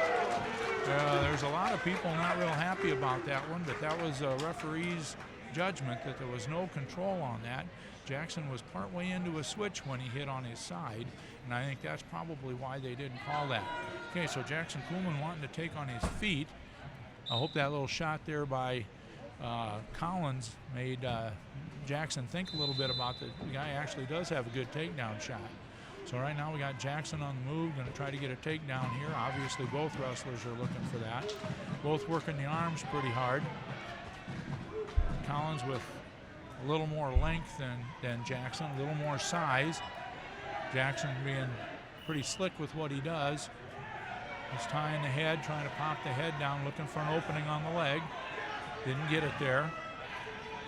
There's a lot of people not real happy about that one, but that was a referee's judgment that there was no control on that. Jackson was partway into a switch when he hit on his side, and I think that's probably why they didn't call that. Okay, so Jackson Kuhlman wanting to take on his feet. I hope that little shot there by Collins made Jackson think a little bit about the guy actually does have a good takedown shot. So right now we got Jackson on the move, going to try to get a takedown here. Obviously both wrestlers are looking for that. Both working the arms pretty hard. Collins with a little more length than Jackson, a little more size. Jackson being pretty slick with what he does. He's tying the head, trying to pop the head down, looking for an opening on the leg. Didn't get it there.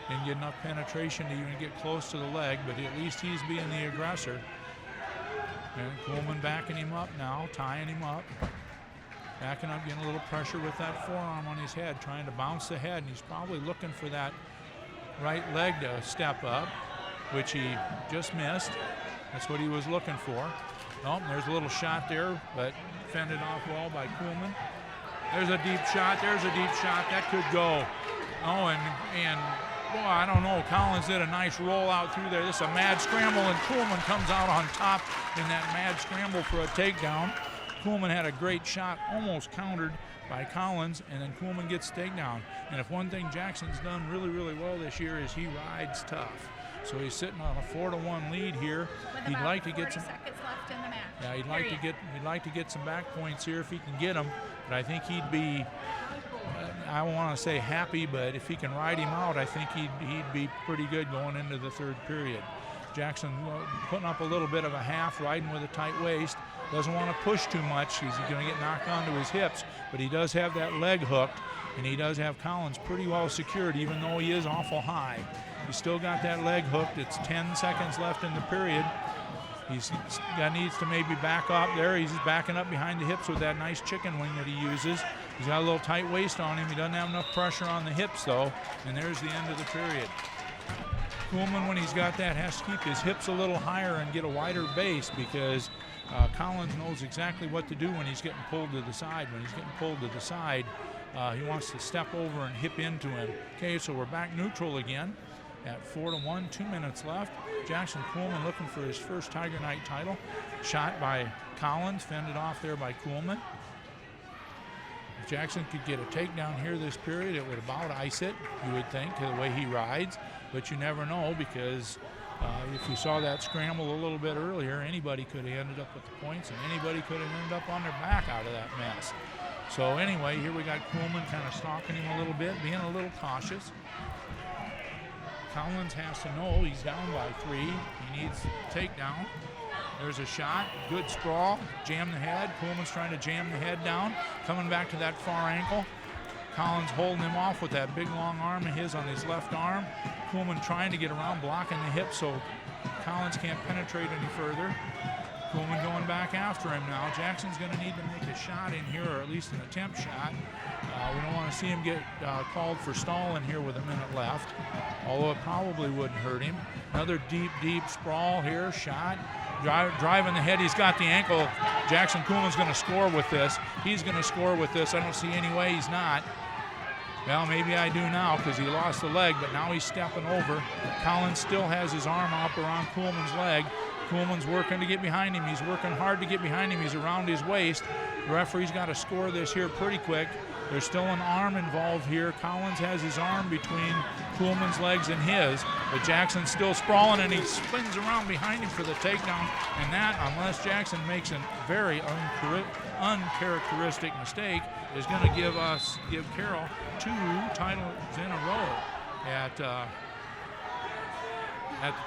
Didn't get enough penetration to even get close to the leg, but at least he's being the aggressor. And Kuhlman backing him up now, tying him up. Backing up, getting a little pressure with that forearm on his head, trying to bounce the head, and he's probably looking for that right leg to step up, which he just missed. That's what he was looking for. Oh, there's a little shot there, but fended off well by Kuhlman. There's a deep shot. There's a deep shot. That could go. Oh, and boy, I don't know. Collins did a nice roll out through there. This is a mad scramble, and Kuhlman comes out on top in that mad scramble for a takedown. Kuhlman had a great shot, almost countered by Collins, and then Kuhlman gets takedown. And if one thing Jackson's done really, really well this year is he rides tough. So he's sitting on a 4-1 lead here. With he'd like to get some seconds left in the match. Yeah, he'd like to get some back points here if he can get them. But I think he'd be, I don't want to say happy, but if he can ride him out, I think he'd be pretty good going into the third period. Jackson putting up a little bit of a half, riding with a tight waist. Doesn't want to push too much. He's going to get knocked onto his hips, but he does have that leg hooked, and he does have Collins pretty well secured, even though he is awful high. He's still got that leg hooked. It's 10 seconds left in the period. Needs to maybe back up there. He's backing up behind the hips with that nice chicken wing that he uses. He's got a little tight waist on him. He doesn't have enough pressure on the hips, though, and there's the end of the period. Kuhlman, when he's got that, has to keep his hips a little higher and get a wider base because Collins knows exactly what to do when he's getting pulled to the side. When he's getting pulled to the side, he wants to step over and hip into him. Okay, so we're back neutral again at 4-1, 2 minutes left. Jackson Kuhlman looking for his first Tiger Night title. Shot by Collins, fended off there by Kuhlman. If Jackson could get a takedown here this period, it would about ice it, you would think, the way he rides. But you never know, because if you saw that scramble a little bit earlier, anybody could have ended up with the points, and anybody could have ended up on their back out of that mess. So anyway, here we got Kuhlman kind of stalking him a little bit, being a little cautious. Collins has to know he's down by 3. He needs a takedown. There's a shot, good sprawl, jam the head. Kuhlman's trying to jam the head down, coming back to that far ankle. Collins holding him off with that big long arm of his on his left arm. Kuhlman trying to get around, blocking the hip so Collins can't penetrate any further. Kuhlman going back after him now. Jackson's going to need to make a shot in here, or at least an attempt shot. We don't want to see him get called for stalling here with a minute left, although it probably wouldn't hurt him. Another deep sprawl here, shot. Driving the head, he's got the ankle. Jackson Kuhlman's going to score with this. He's going to score with this. I don't see any way he's not. Well, maybe I do now, because he lost the leg, but now he's stepping over. Collins still has his arm up around Kuhlman's leg. Kuhlman's working to get behind him. He's working hard to get behind him. He's around his waist. The referee's got to score this here pretty quick. There's still an arm involved here. Collins has his arm between Kuhlman's legs and his, but Jackson's still sprawling, and he spins around behind him for the takedown. And that, unless Jackson makes a very uncharacteristic mistake, is going to give Carroll 2 titles in a row at the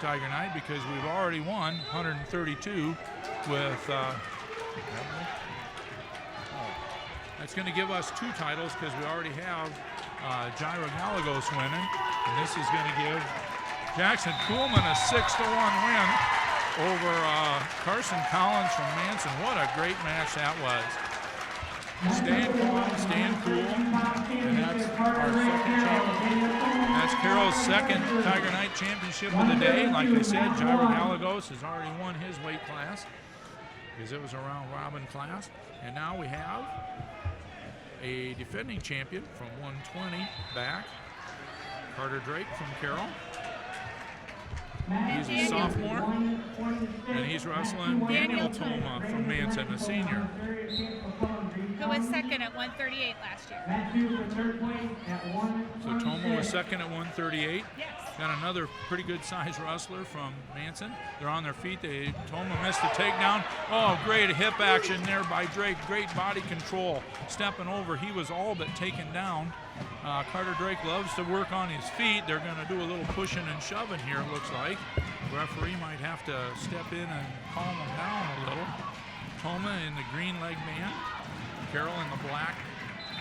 Tiger Night, because we've already won 132 with. That's going to give us 2 titles, because we already have Jairo Gallegos winning, and this is going to give Jackson Kuhlman a 6-1 win over Carson Collins from Manson. What a great match that was. Staying calm, staying cool, and that's our second championship. That's Carroll's second Tiger Night championship of the day. Like I said, Jairo Gallegos has already won his weight class, because it was a round robin class. And now we have a defending champion from 120 back, Carter Drake from Carroll. He's a sophomore, and he's wrestling Daniel Toma from Manson, a senior. Who was second at 138 last year. So Toma was second at 138. Yes. Got another pretty good sized wrestler from Manson. They're on their feet. Toma missed the takedown. Oh, great hip action there by Drake. Great body control. Stepping over. He was all but taken down. Carter Drake loves to work on his feet. They're going to do a little pushing and shoving here, it looks like. The referee might have to step in and calm him down a little. Toma in the green leg band. Carroll in the black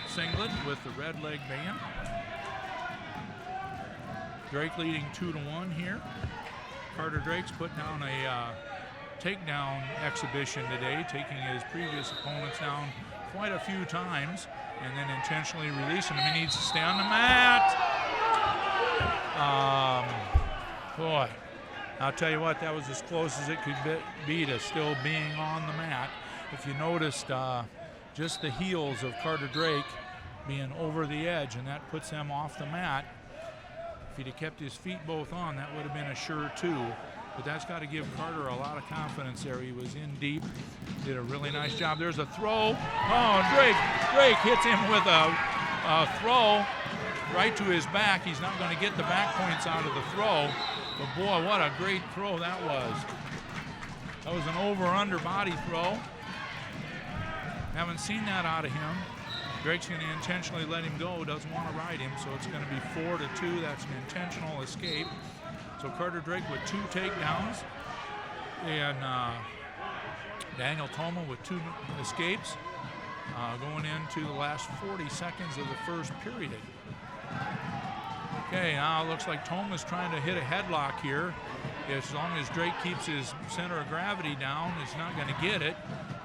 singlet with the red leg band. Drake leading 2-1 here. Carter Drake's put down a takedown exhibition today, taking his previous opponents down quite a few times and then intentionally releasing him. He needs to stay on the mat. Boy, I'll tell you what, that was as close as it could be to still being on the mat. If you noticed, just the heels of Carter Drake being over the edge, and that puts them off the mat. If he'd have kept his feet both on, that would have been a sure 2. But that's got to give Carter a lot of confidence there. He was in deep, did a really nice job. There's a throw. Oh, Drake hits him with a throw right to his back. He's not going to get the back points out of the throw. But boy, what a great throw that was. That was an over-under body throw. Haven't seen that out of him. Drake's going to intentionally let him go, doesn't want to ride him, so it's going to be 4-2. That's an intentional escape. So Carter Drake with 2 takedowns, and Daniel Toma with 2 escapes, going into the last 40 seconds of the first period. Okay, now it looks like Toma's trying to hit a headlock here. As long as Drake keeps his center of gravity down, he's not going to get it.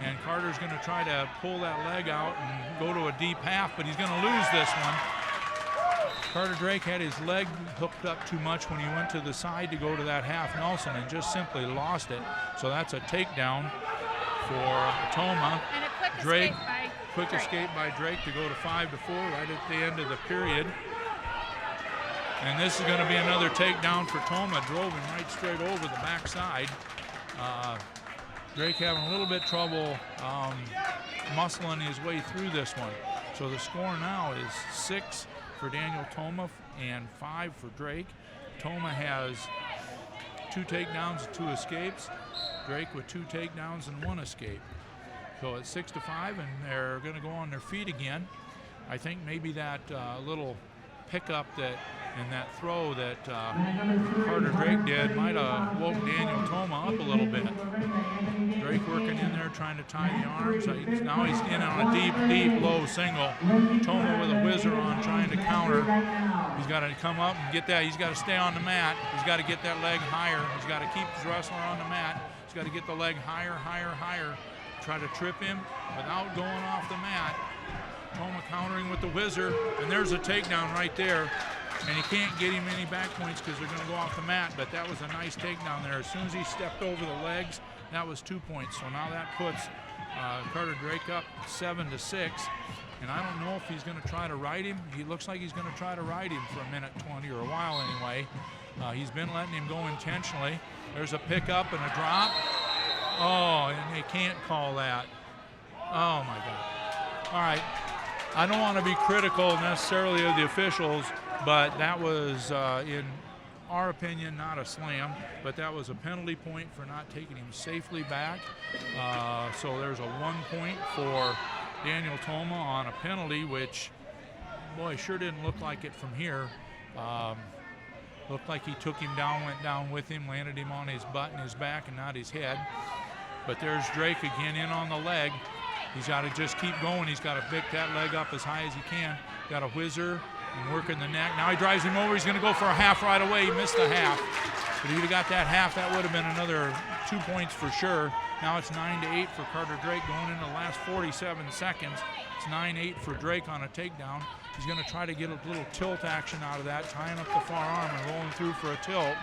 And Carter's going to try to pull that leg out and go to a deep half, but he's going to lose this one. Carter Drake had his leg hooked up too much when he went to the side to go to that half Nelson and just simply lost it. So that's a takedown for Toma. And a quick Drake, escape by quick escape by Drake to go to 5-4 right at the end of the period. And this is going to be another takedown for Toma. Drove him right straight over the backside. Drake having a little bit trouble muscling his way through this one. So the score now is 6 for Daniel Toma and 5 for Drake. Toma has 2 takedowns and 2 escapes. Drake with 2 takedowns and 1 escape. So it's 6-5, and they're going to go on their feet again. I think maybe that little pickup and that throw that Carter Drake did might have woke Daniel Toma up a little bit. Drake working in there trying to tie the arms. Now he's in on a deep low single. Toma with a whizzer on trying to counter. He's got to come up and get that. He's got to stay on the mat. He's got to get that leg higher. He's got to keep his wrestler on the mat. He's got to get the leg higher. Try to trip him without going off the mat. Toma countering with the whizzer, and there's a takedown right there. And he can't get him any back points because they're going to go off the mat, but that was a nice takedown there. As soon as he stepped over the legs, that was 2 points. So now that puts Carter Drake up 7-6. And I don't know if he's going to try to ride him. He looks like he's going to try to ride him for a minute 20 or a while anyway. He's been letting him go intentionally. There's a pickup and a drop. Oh, and they can't call that. Oh, my God. All right. I don't want to be critical necessarily of the officials, but that was, in our opinion, not a slam, but that was a penalty point for not taking him safely back. So there's a 1 point for Daniel Toma on a penalty, which, boy, sure didn't look like it from here. Looked like he took him down, went down with him, landed him on his butt and his back and not his head. But there's Drake again in on the leg. He's got to just keep going. He's got to pick that leg up as high as he can. Got a whizzer and working the neck. Now he drives him over. He's going to go for a half right away. He missed the half. But if he'd have got that half, that would have been another 2 points for sure. Now it's 9-8 for Carter Drake going into the last 47 seconds. It's 9-8 for Drake on a takedown. He's going to try to get a little tilt action out of that, tying up the far arm and rolling through for a tilt.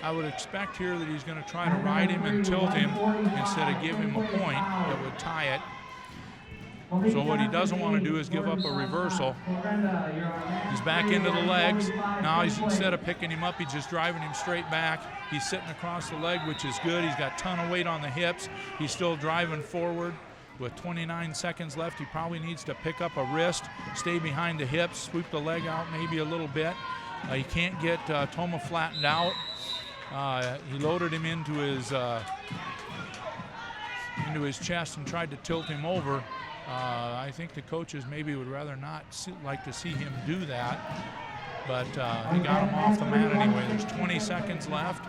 I would expect here that he's going to try to ride him and tilt him instead of give him a point that would tie it. So what he doesn't want to do is give up a reversal. He's back into the legs. Now he's, instead of picking him up, he's just driving him straight back. He's sitting across the leg, which is good. He's got a ton of weight on the hips. He's still driving forward. With 29 seconds left, he probably needs to pick up a wrist, stay behind the hips, sweep the leg out maybe a little bit. He can't get Toma flattened out. He loaded him into his chest and tried to tilt him over. I think the coaches maybe would rather not like to see him do that, but he got him off the mat anyway. There's 20 seconds left.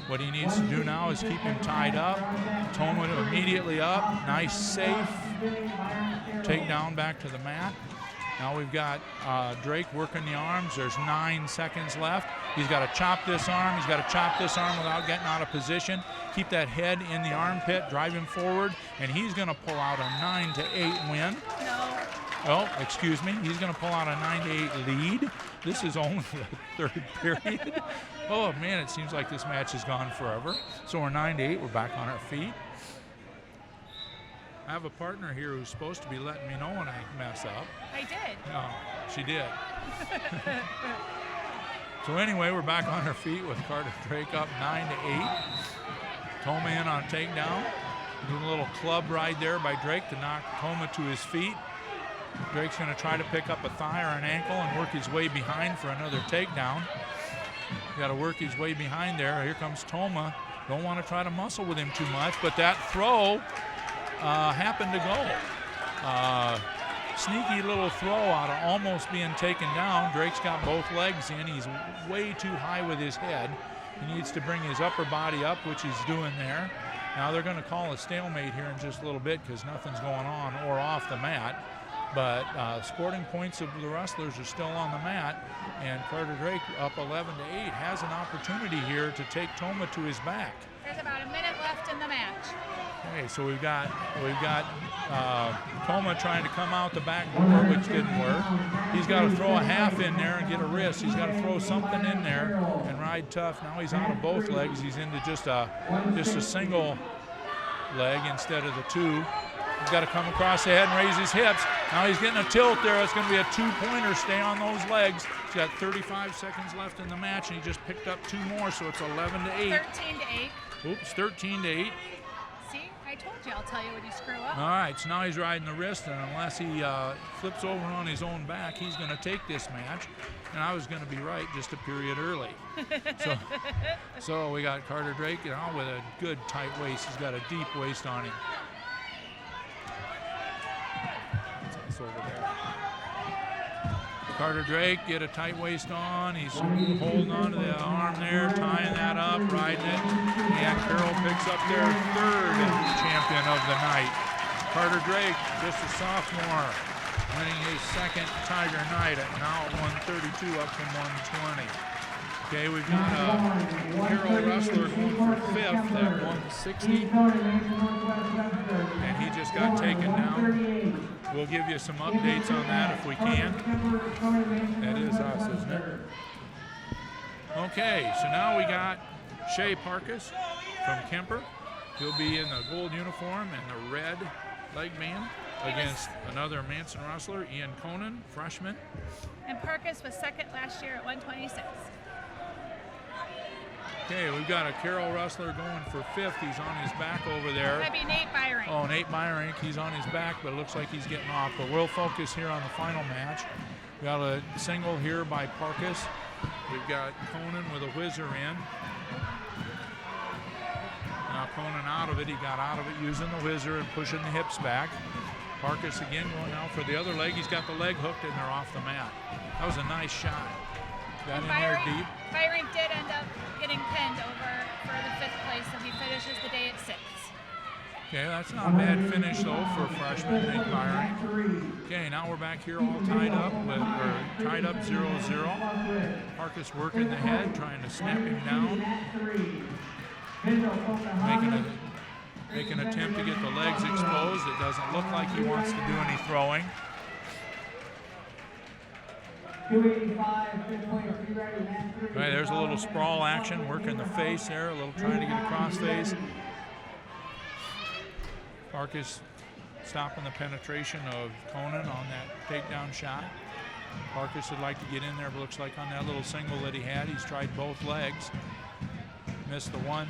What he needs to do now is keep him tied up. Toma immediately up. Nice, safe takedown back to the mat. Now we've got Drake working the arms. There's 9 seconds left. He's got to chop this arm. He's got to chop this arm without getting out of position. Keep that head in the armpit, drive him forward, and he's going to pull out a 9-8 win. No. Oh, excuse me. He's going to pull out a 9-8 lead. This is only the 3rd period. Oh, man, it seems like this match has gone forever. So we're 9-8. We're back on our feet. I have a partner here who's supposed to be letting me know when I mess up. I did. No, she did. So anyway, we're back on our feet with Carter Drake up 9-8. Toma in on a takedown. Doing a little club ride there by Drake to knock Toma to his feet. Drake's going to try to pick up a thigh or an ankle and work his way behind for another takedown. Got to work his way behind there. Here comes Toma. Don't want to try to muscle with him too much, but that throw happened to go. Sneaky little throw out of almost being taken down. Drake's got both legs in. He's way too high with his head. He needs to bring his upper body up, which he's doing there. Now they're going to call a stalemate here in just a little bit because nothing's going on or off the mat. But sporting points of the wrestlers are still on the mat, and Carter Drake up 11-8 has an opportunity here to take Toma to his back. There's about a minute left in the match. Okay, so we've got Toma trying to come out the back door, which didn't work. He's got to throw a half in there and get a wrist. He's got to throw something in there and ride tough. Now he's out of both legs. He's into just a single leg instead of the two. He's got to come across the head and raise his hips. Now he's getting a tilt there. It's going to be a two-pointer. Stay on those legs. He's got 35 seconds left in the match, and he just picked up 2 more, so it's 11 to 8. 13 to 8. Oops, 13 to 8. See, I told you I'll tell you when you screw up. All right, so now he's riding the wrist, and unless he flips over on his own back, he's going to take this match. And I was going to be right just a period early. So we got Carter Drake now with a good tight waist. He's got a deep waist on him. It's over there. Carter Drake get a tight waist on. He's holding on to the arm there, tying that up, riding it. And Carroll picks up their 3rd champion of the night. Carter Drake, just a sophomore, winning his 2nd Tiger night at now at 132 up from 120. Okay, we've got a Carroll wrestler going for 5th at 160. And he just got taken down. We'll give you some updates on that if we can. That is us, isn't it? Okay, so now we got Shea Parkus from Kemper. He'll be in the gold uniform and the red leg band against another Manson wrestler, Ian Conan, freshman. And Parkus was 2nd last year at 126. Okay, we've got a Carroll wrestler going for 5th. He's on his back over there. That'd be Nate Byring. Oh, Nate Byring, he's on his back, but it looks like he's getting off. But we'll focus here on the final match. We got a single here by Parkus. We've got Conan with a whizzer in. Now Conan out of it. He got out of it using the whizzer and pushing the hips back. Parkus again going out for the other leg. He's got the leg hooked and they're off the mat. That was a nice shot. Got in there deep. Byring did end up getting pinned over for the 5th place, so he finishes the day at 6th. Okay, that's not a bad finish though for freshman Nate Byring. Okay, now we're back here all tied up. We're tied up 0-0. Parkus working the head, trying to snap him down. Make an attempt to get the legs exposed. It doesn't look like he wants to do any throwing. 285, 5th place, be ready, match 3. All right, there's a little sprawl action, working the face there, a little trying to get a cross face. Parkus stopping the penetration of Conan on that takedown shot. Parkus would like to get in there, but looks like on that little single that he had, he's tried both legs. Missed the one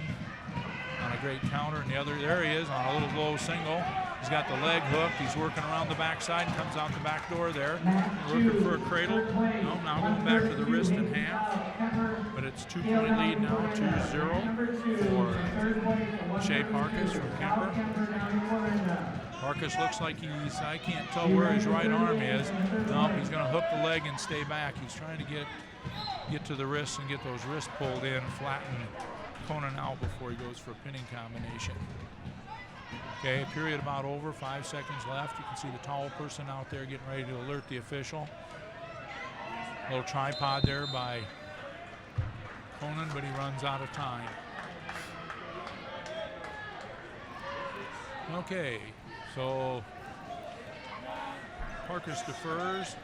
on a great counter, and the other, there he is on a little low single. He's got the leg hooked. He's working around the backside and comes out the back door there. Looking for a cradle. No, now going back to the wrist in half. But it's 2-point lead now, 2-0 for Shea Parkus from Kemper. Parkus looks like he's, I can't tell where his right arm is. Nope, he's going to hook the leg and stay back. He's trying to get to the wrists and get those wrists pulled in, flatten Conan out before he goes for a pinning combination. Okay, period about over, 5 seconds left. You can see the towel person out there getting ready to alert the official. A little tripod there by Conan, but he runs out of time. Okay, so Parkus defers.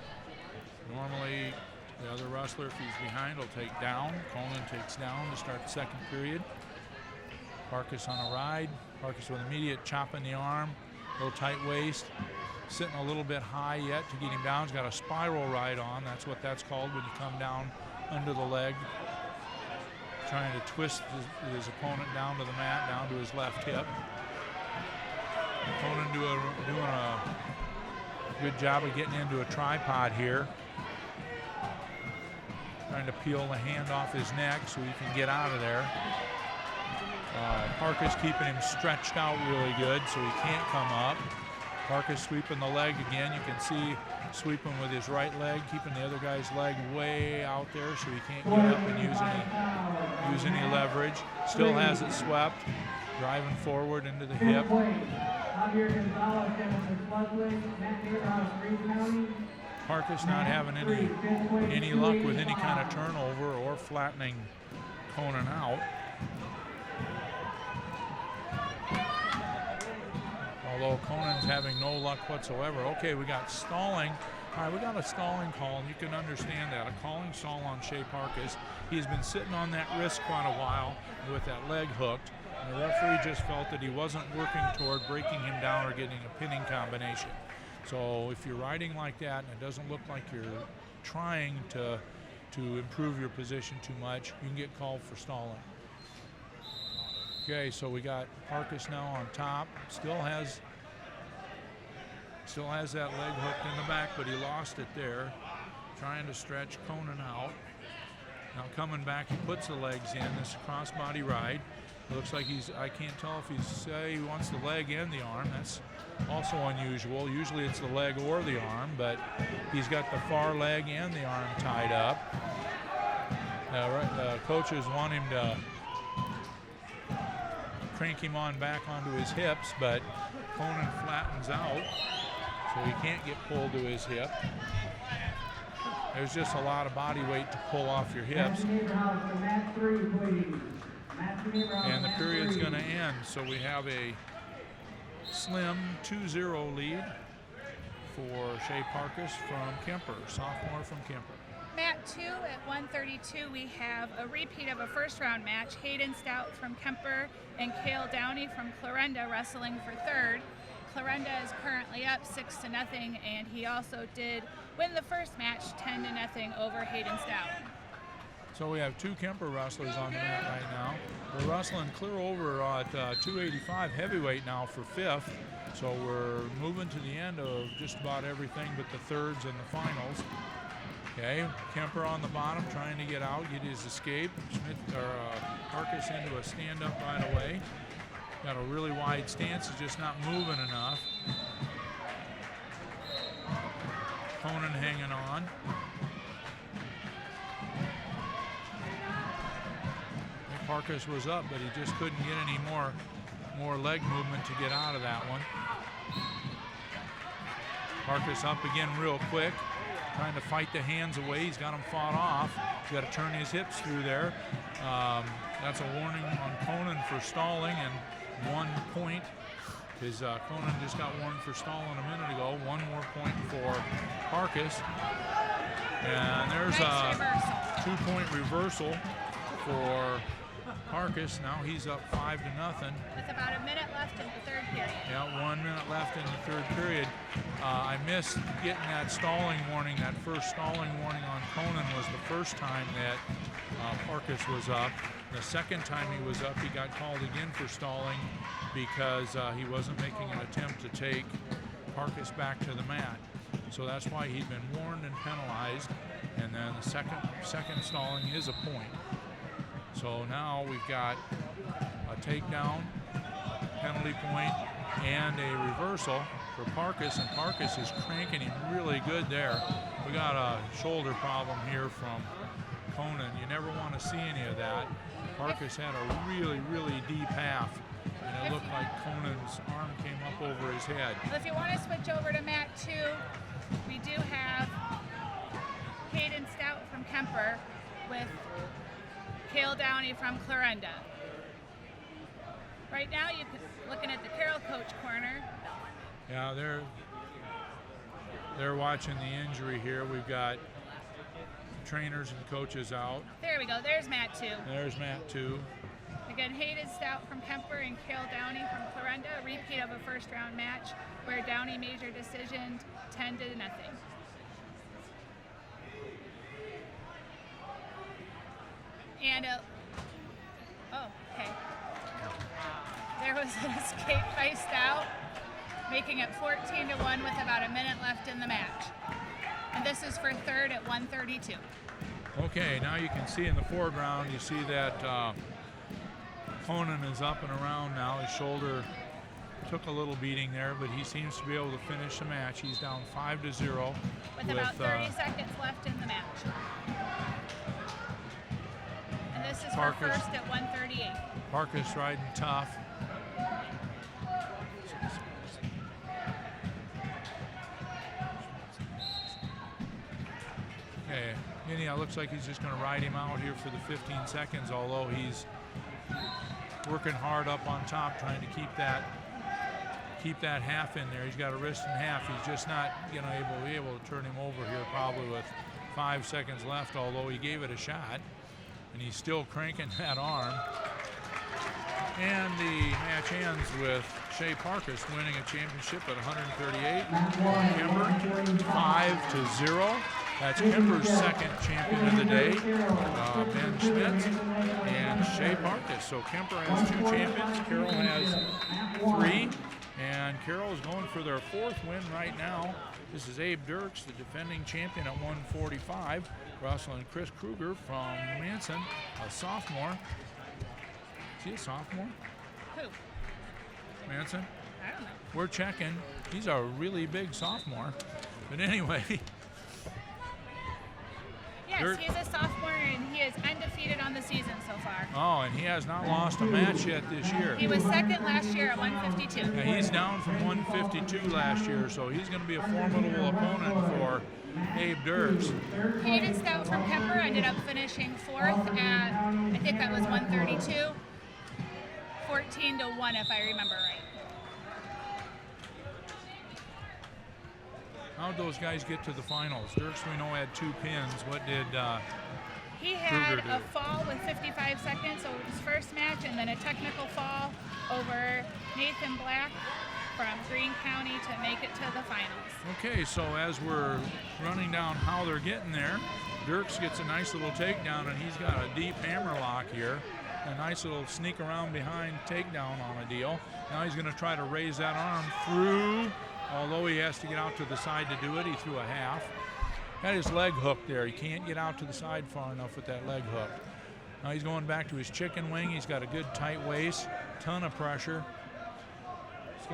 Normally the other wrestler, if he's behind, will take down. Conan takes down to start the 2nd period. Parkus on a ride. Parkus with immediate chop in the arm, a little tight waist, sitting a little bit high yet to get him down. He's got a spiral ride on. That's what that's called when you come down under the leg. Trying to twist his opponent down to the mat, down to his left hip. Conan doing a good job of getting into a tripod here. Trying to peel the hand off his neck so he can get out of there. Parkus keeping him stretched out really good so he can't come up. Parkus sweeping the leg again. You can see sweeping with his right leg, keeping the other guy's leg way out there so he can't get up and use any leverage. Still has it swept, driving forward into the hip. Parkus not having any luck with any kind of turnover or flattening Conan out. Although Conan's having no luck whatsoever. Okay, we got stalling. All right, we got a stalling call, and you can understand that. A calling stall on Shea Parkus. He's been sitting on that wrist quite a while with that leg hooked. And the referee just felt that he wasn't working toward breaking him down or getting a pinning combination. So if you're riding like that and it doesn't look like you're trying to improve your position too much, you can get called for stalling. Okay, so we got Parkus now on top. Still has that leg hooked in the back, but he lost it there. Trying to stretch Conan out. Now coming back, he puts the legs in. This crossbody ride. It looks like I can't tell if he wants the leg and the arm. That's also unusual. Usually it's the leg or the arm, but he's got the far leg and the arm tied up. The coaches want him to crank him on back onto his hips, but Conan flattens out, so he can't get pulled to his hip. There's just a lot of body weight to pull off your hips. And the period's going to end, so we have a slim 2-0 lead for Shea Parkus from Kemper, sophomore from Kemper. Mat 2 at 132, we have a repeat of a first-round match. Hayden Stout from Kemper and Cale Downey from Clarinda wrestling for third. Clarinda is currently up 6-0, and he also did win the first match 10-0 over Hayden Stout. So we have two Kemper wrestlers on the mat right now. We're wrestling clear over at 285 heavyweight now for fifth. So we're moving to the end of just about everything but the thirds and the finals. Okay, Kemper on the bottom trying to get out, get his escape. Parkus into a stand-up right away. Got a really wide stance, he's just not moving enough. Conan hanging on. Parkus was up, but he just couldn't get any more leg movement to get out of that one. Parkus up again real quick, trying to fight the hands away. He's got them fought off. He's got to turn his hips through there. That's a warning on Conan for stalling, and 1 point, because Conan just got warned for stalling a minute ago. 1 more point for Parkus. And there's a 2-point reversal for Parkus. Now he's up 5-0. With about a minute left in the third period. Yeah, 1 minute left in the third period. I missed getting that stalling warning. That first stalling warning on Conan was the first time that Parkus was up. The second time he was up, he got called again for stalling because he wasn't making an attempt to take Parkus back to the mat. So that's why he'd been warned and penalized. And then the second stalling is a point. So now we've got a takedown, penalty point, and a reversal for Parkus, and Parkus is cranking him really good there. We got a shoulder problem here from Conan. You never want to see any of that. Parkus had a really, really deep half, and it looked like Conan's arm came up over his head. Well, if you want to switch over to mat 2, we do have Hayden Stout from Kemper with Cale Downey from Clarinda. Right now, looking at the Carroll coach corner. Yeah, they're watching the injury here. We've got trainers and coaches out. There we go. There's mat 2. There's mat 2. Again, Hayden Stout from Kemper and Cale Downey from Clarinda. A repeat of a first-round match where Downey made your decision 10-0. And okay. There was an escape by Stout, making it 14-1 with about a minute left in the match. And this is for third at 132. Okay, now you can see in the foreground, you see that Conan is up and around now. His shoulder took a little beating there, but he seems to be able to finish the match. He's down 5-0. With about 30 seconds left in the match. This is for first at 138. Parkus riding tough. Okay, anyhow, looks like he's just going to ride him out here for the 15 seconds, although he's working hard up on top, trying to keep that half in there. He's got a wrist and half. He's just not be able to turn him over here probably with 5 seconds left, although he gave it a shot. And he's still cranking that arm. And the match ends with Shea Parkus winning a championship at 138. Kemper 5-0. That's Kemper's second champion of the day. Ben Schmidt and Shea Parkus. So Kemper has 2 champions. Carroll has 3. And Carroll is going for their 4th win right now. This is Abe Dirks, the defending champion at 145. Wrestling Chris Kruger from Manson, a sophomore. Is he a sophomore? Who? Manson? I don't know. We're checking. He's a really big sophomore. But anyway. Yes, he's a sophomore and he is undefeated on the season so far. Oh, and he has not lost a match yet this year. He was second last year at 152. Yeah, he's down from 152 last year, so he's going to be a formidable opponent for Abe Dirks. Hayden Stout from Kemper ended up finishing 4th at, I think that was 132. 14-1 if I remember right. How'd those guys get to the finals? Dirks, we know, had 2 pins. What did he had Kruger a fall with 55 seconds over his first match, and then a technical fall over Nathan Black from Greene County to make it to the finals. Okay, so as we're running down how they're getting there, Dirks gets a nice little takedown, and he's got a deep hammer lock here. A nice little sneak around behind takedown on a deal. Now he's going to try to raise that arm through. Although he has to get out to the side to do it, he threw a half. Got his leg hook there. He can't get out to the side far enough with that leg hook. Now he's going back to his chicken wing. He's got a good tight waist, ton of pressure.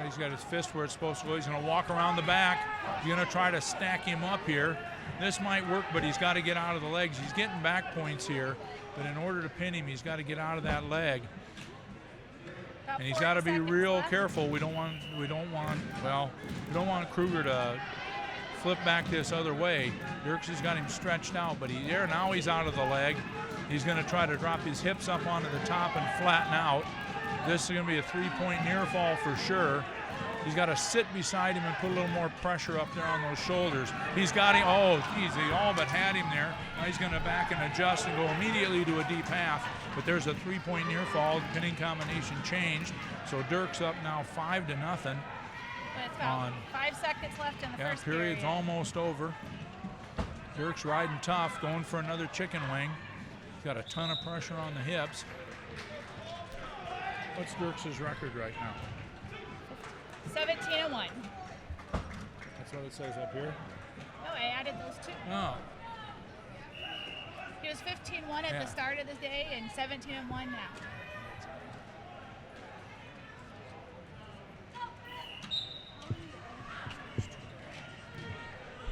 He's got his fist where it's supposed to go. He's going to walk around the back. He's going to try to stack him up here. This might work, but he's got to get out of the legs. He's getting back points here, but in order to pin him, he's got to get out of that leg. And he's got to be real careful. We don't want Kruger to flip back this other way. Dirks has got him stretched out, but now he's out of the leg. He's going to try to drop his hips up onto the top and flatten out. This is going to be a 3-point near fall for sure. He's got to sit beside him and put a little more pressure up there on those shoulders. He's got him. Oh, geez, he all but had him there. Now he's going to back and adjust and go immediately to a deep half. But there's a 3-point near fall. The pinning combination changed. So Dirks up now 5-0. But it's about 5 seconds left in the first period's period. almost over. Dirks riding tough, going for another chicken wing. He's got a ton of pressure on the hips. What's Dirks' record right now? 17-1. That's what it says up here? No, I added those 2. Oh. He was 15-1 at the start of the day and 17-1 now.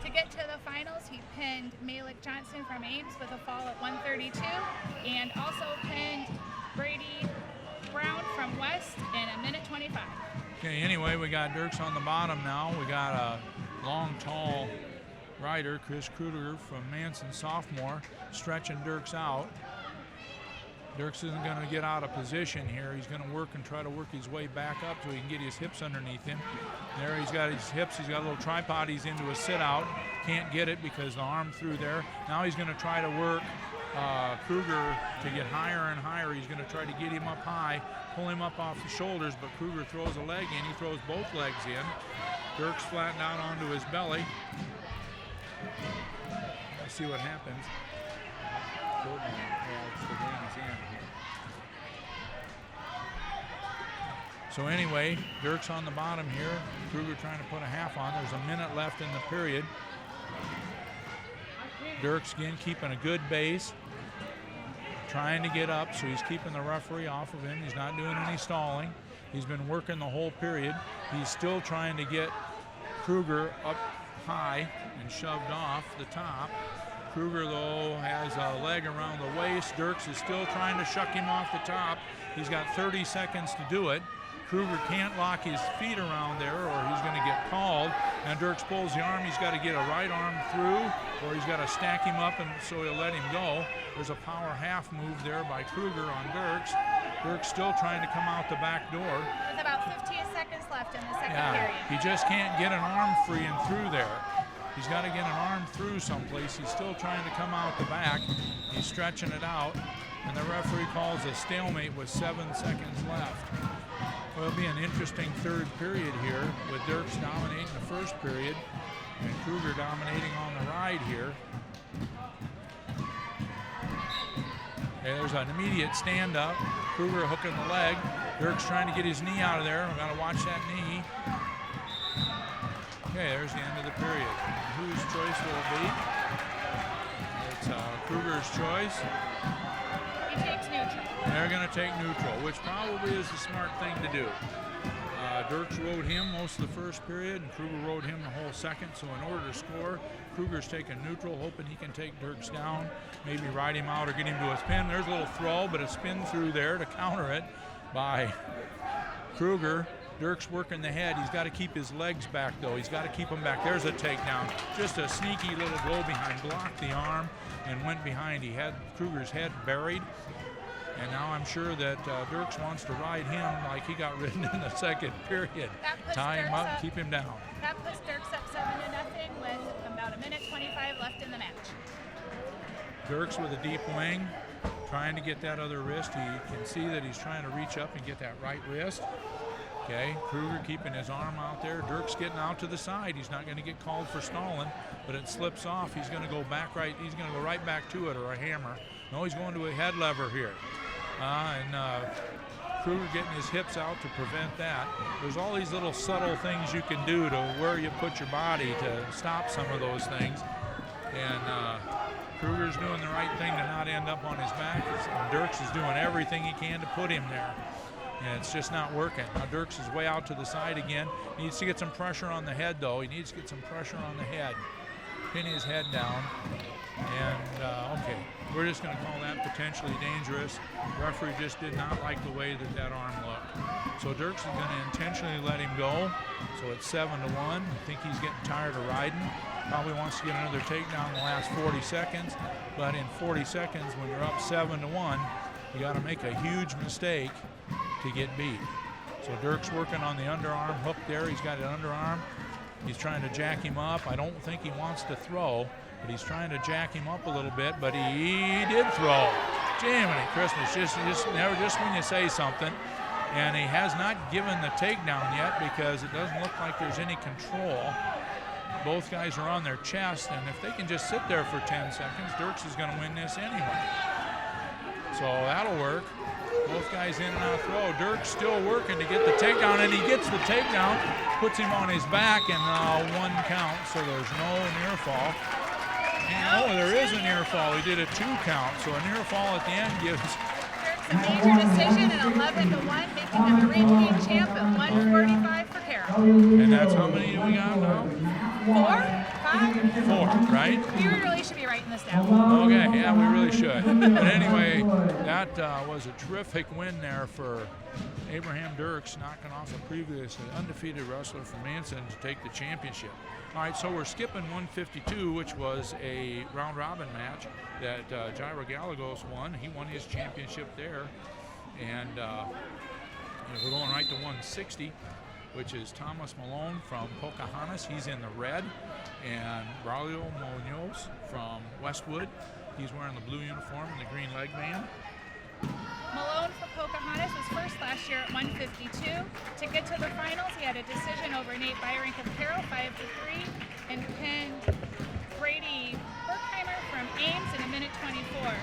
To get to the finals, he pinned Malik Johnson from Ames with a fall at 132 and also pinned Brady Brown from West in 1:25. Okay, anyway, we got Dirks on the bottom now. We got a long, tall rider, Chris Kruger from Manson, sophomore, stretching Dirks out. Dirks isn't going to get out of position here. He's going to work and try to work his way back up so he can get his hips underneath him. There he's got his hips. He's got a little tripod. He's into a sit-out. Can't get it because the arm through there. Now he's going to try to work Kruger to get higher and higher. He's going to try to get him up high, pull him up off the shoulders, but Kruger throws a leg in. He throws both legs in. Dirks flattened out onto his belly. Let's see what happens. So anyway, Dirks on the bottom here. Kruger trying to put a half on. There's a minute left in the period. Dirks again keeping a good base. Trying to get up, so he's keeping the referee off of him. He's not doing any stalling. He's been working the whole period. He's still trying to get Kruger up high and shoved off the top. Kruger, though, has a leg around the waist. Dirks is still trying to shuck him off the top. He's got 30 seconds to do it. Kruger can't lock his feet around there or he's going to get called. And Dirks pulls the arm. He's got to get a right arm through or he's got to stack him up and so he'll let him go. There's a power half move there by Kruger on Dirks. Dirks still trying to come out the back door. With about 15 seconds left in the second period. He just can't get an arm free and through there. He's got to get an arm through someplace. He's still trying to come out the back. He's stretching it out, and the referee calls a stalemate with 7 seconds left. Well, it'll be an interesting third period here with Dirks dominating the first period and Kruger dominating on the ride here. Okay, there's an immediate stand up. Kruger hooking the leg. Dirks trying to get his knee out of there. We've got to watch that knee. Okay, there's the end of the period. Whose choice will it be? It's Kruger's choice. He takes neutral. They're going to take neutral, which probably is the smart thing to do. Dirks rode him most of the first period, and Kruger rode him the whole second. So in order to score, Kruger's taking neutral, hoping he can take Dirks down, maybe ride him out or get him to a spin. There's a little throw, but a spin through there to counter it by Kruger. Dirks working the head. He's got to keep his legs back, though. He's got to keep them back. There's a takedown. Just a sneaky little blow behind. Blocked the arm and went behind. He had Kruger's head buried. And now I'm sure that Dirks wants to ride him like he got ridden in the second period. Tie him up, keep him down. That puts Dirks up 7-0 with about 1:25 left in the match. Dirks with a deep wing, trying to get that other wrist. He can see that he's trying to reach up and get that right wrist. Okay, Kruger keeping his arm out there. Dirks getting out to the side. He's not going to get called for stalling, but it slips off. He's going to go back right. He's going to go right back to it, or a hammer. No, he's going to a head lever here. Kruger getting his hips out to prevent that. There's all these little subtle things you can do to where you put your body to stop some of those things. And Kruger's doing the right thing to not end up on his back. And Dirks is doing everything he can to put him there. And it's just not working. Now Dirks is way out to the side again. Needs to get some pressure on the head, though. He needs to get some pressure on the head. Pin his head down. And, okay, we're just going to call that potentially dangerous. The referee just did not like the way that arm looked. So Dirks is going to intentionally let him go. So it's 7-1. I think he's getting tired of riding. Probably wants to get another takedown in the last 40 seconds. But in 40 seconds, when you're up 7-1, you got to make a huge mistake to get beat. So Dirks working on the underarm hook there. He's got an underarm. He's trying to jack him up. I don't think he wants to throw, but he's trying to jack him up a little bit, but he did throw. Jiminy Christmas, just when you say something. And he has not given the takedown yet because it doesn't look like there's any control. Both guys are on their chest, and if they can just sit there for 10 seconds, Dirks is going to win this anyway. So that'll work. Both guys in and out of throw. Dirks still working to get the takedown, and he gets the takedown, puts him on his back, and 1 count, so there's no near fall. And, there is a near fall. He did a 2 count, so a near fall at the end gives Dirks a major decision at 11-1, making him a repeat champ at 145 for Carroll. And that's how many do we got now? 4, 5? 4, right? We really should be writing this down. Okay, yeah, we really should. But anyway, that was a terrific win there for Abraham Dirks, knocking off a previously undefeated wrestler from Manson to take the championship. All right, so we're skipping 152, which was a round-robin match that Jairo Gallegos won. He won his championship there. And we're going right to 160, which is Thomas Malone from Pocahontas. He's in the red. And Braulio Munoz from Westwood. He's wearing the blue uniform and the green leg band. Malone for Pocahontas was first last year at 152. To get to the finals, he had a decision over Nate Byrink of Carroll, 5-3, and pinned Brady Berkheimer from Ames in 1:24.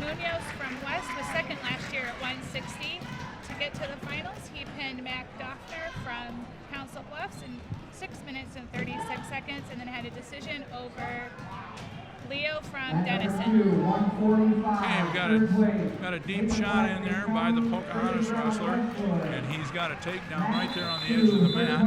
Munoz from West was second last year at 160. To get to the finals, he pinned Mac Doffner from Council Bluffs in 6 minutes and 36 seconds, and then had a decision over Leo from Denison. Okay, we got a deep shot in there by the Pocahontas wrestler, and he's got a takedown right there on the edge of the mat.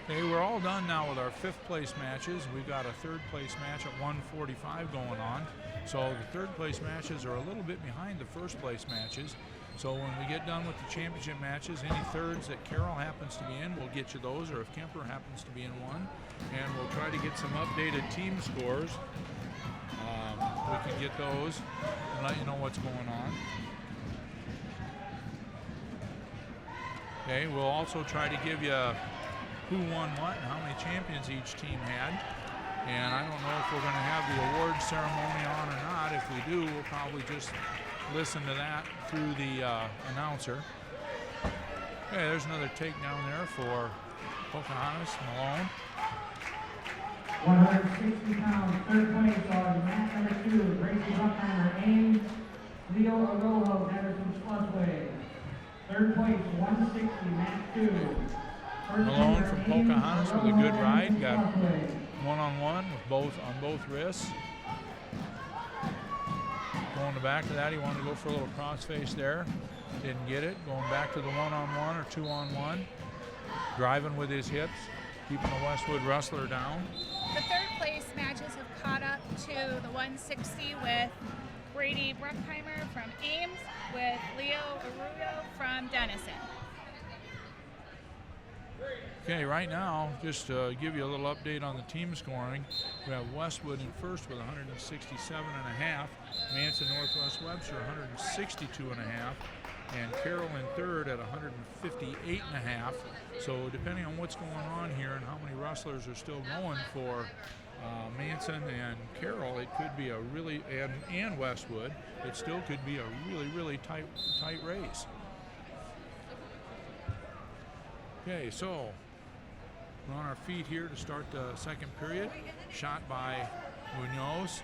Okay, we're all done now with our 5th place matches. We've got a 3rd place match at 145 going on. So the 3rd place matches are a little bit behind the 1st place matches. So when we get done with the championship matches, any 3rds that Carroll happens to be in, we'll get you those, or if Kemper happens to be in one. And we'll try to get some updated team scores. We can get those and let you know what's going on. Okay, we'll also try to give you who won what and how many champions each team had. And I don't know if we're going to have the award ceremony on or not. If we do, we'll probably just listen to that through the announcer. Okay, there's another takedown there for Pocahontas. Malone. 160 pounds, third place on mat number 2, Gracie Bruckheimer, Ames, Leo Arojo, Anderson Slusway. Third place, 160, mat 2. Malone from Pocahontas with a good ride. Got one-on-one with on both wrists. Going back to that, he wanted to go for a little crossface there. Didn't get it. Going back to the one-on-one or two-on-one. Driving with his hips, keeping the Westwood wrestler down. The third place matches have caught up to the 160 with Brady Bruckheimer from Ames with Leo Arroyo from Denison. Okay, right now, just to give you a little update on the team scoring, we have Westwood in first with 167.5, Manson Northwest Webster 162.5, and Carroll in third at 158.5. So depending on what's going on here and how many wrestlers are still going for Manson and Carroll, it could be a really, and Westwood, it still could be a really tight race. Okay, so we're on our feet here to start the second period. Shot by Munoz.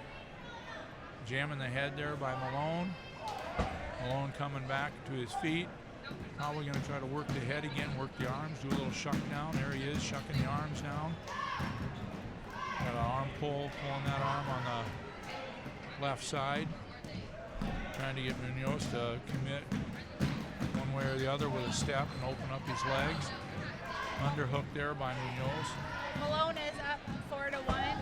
Jamming the head there by Malone. Malone coming back to his feet. Probably going to try to work the head again, work the arms, do a little shuck down. There he is, shucking the arms down. Got an arm pull, pulling that arm on the left side. Trying to get Munoz to commit one way or the other with a step and open up his legs. Underhook there by Munoz. Malone is up 4-1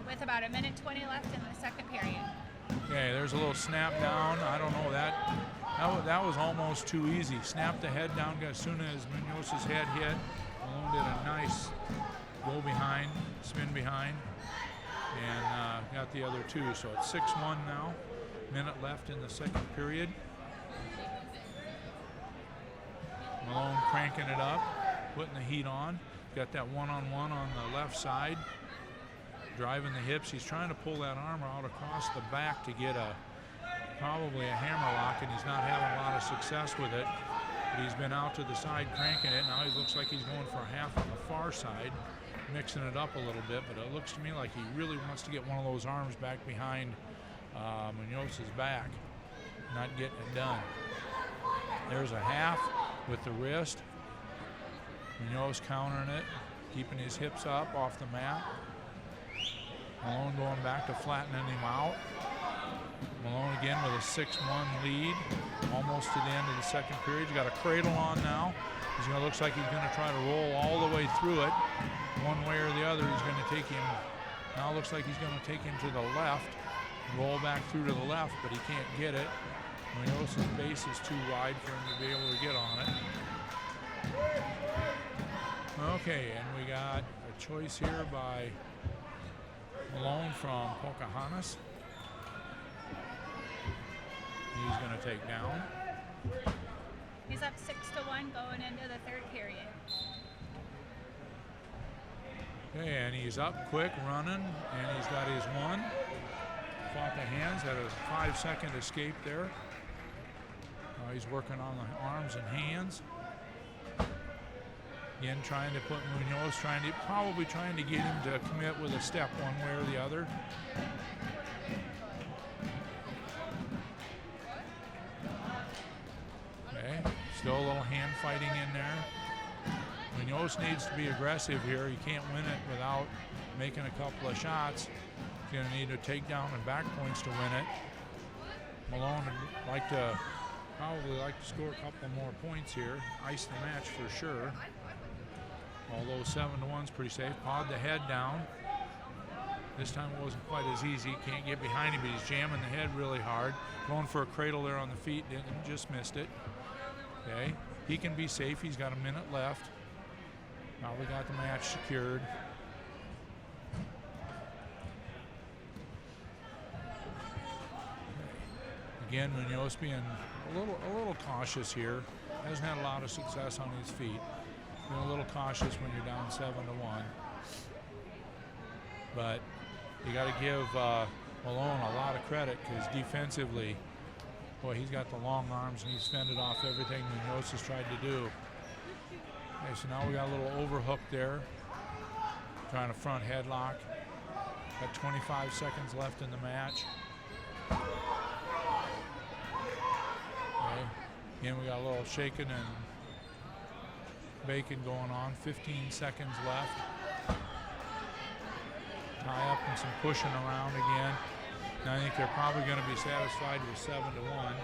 with about 1:20 left in the second period. Okay, there's a little snap down. I don't know, that was almost too easy. Snap the head down as soon as Munoz's head hit. Malone did a nice go behind, spin behind, and got the other two. So it's 6-1 now. Minute left in the second period. Malone cranking it up, putting the heat on. Got that one-on-one on the left side. Driving the hips. He's trying to pull that arm out across the back to get probably a hammer lock, and he's not having a lot of success with it. But he's been out to the side cranking it. Now he looks like he's going for a half on the far side, mixing it up a little bit. But it looks to me like he really wants to get one of those arms back behind Munoz's back. Not getting it done. There's a half with the wrist. Munoz countering it, keeping his hips up off the mat. Malone going back to flattening him out. Malone again with a 6-1 lead, almost to the end of the second period. He's got a cradle on now. Looks like he's going to try to roll all the way through it. One way or the other, he's going to take him. Now looks like he's going to take him to the left, roll back through to the left, but he can't get it. Munoz's base is too wide for him to be able to get on it. Okay, and we got a choice here by Malone from Pocahontas. He's going to take down. He's up 6-1 going into the third period. Okay, and he's up quick, running, and he's got his one. Fought the hands, had a 5-second escape there. He's working on the arms and hands. Again, trying to put Munoz, probably trying to get him to commit with a step one way or the other. Okay, still a little hand fighting in there. Munoz needs to be aggressive here. He can't win it without making a couple of shots. He's going to need a takedown and back points to win it. Malone would probably like to score a couple more points here. Ice the match for sure. Although 7-1's pretty safe. Pawed the head down. This time it wasn't quite as easy. Can't get behind him, but he's jamming the head really hard. Going for a cradle there on the feet, just missed it. Okay, he can be safe. He's got a minute left. Probably got the match secured. Again, Munoz being a little cautious here. hasn't had a lot of success on his feet. Been a little cautious when you're down 7-1. But you got to give Malone a lot of credit because defensively, boy, he's got the long arms and he's fended off everything Munoz has tried to do. Okay, so now we got a little overhook there. Trying a front headlock. Got 25 seconds left in the match. Okay. Again, we got a little shaking and bacon going on. 15 seconds left. Tie up and some pushing around again. And I think they're probably going to be satisfied with 7-1,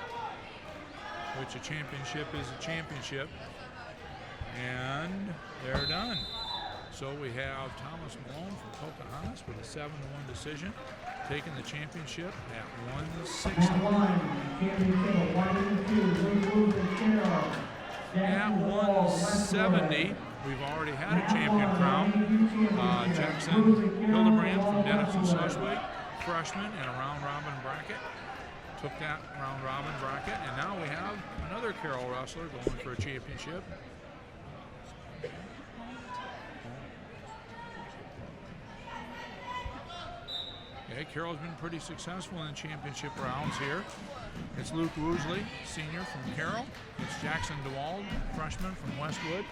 which a championship is a championship. And they're done. So we have Thomas Malone from Pocahontas with a 7-1 decision, taking the championship at 160. At 170, we've already had a champion crown. Jackson Hildebrand from Denison Schleswig, freshman in a round-robin bracket, took that round-robin bracket, and now we have another Carroll wrestler going for a championship. Okay, Carroll's been pretty successful in the championship rounds here. It's Luke Woosley, senior from Carroll. It's Jackson DeWald, freshman from Westwood.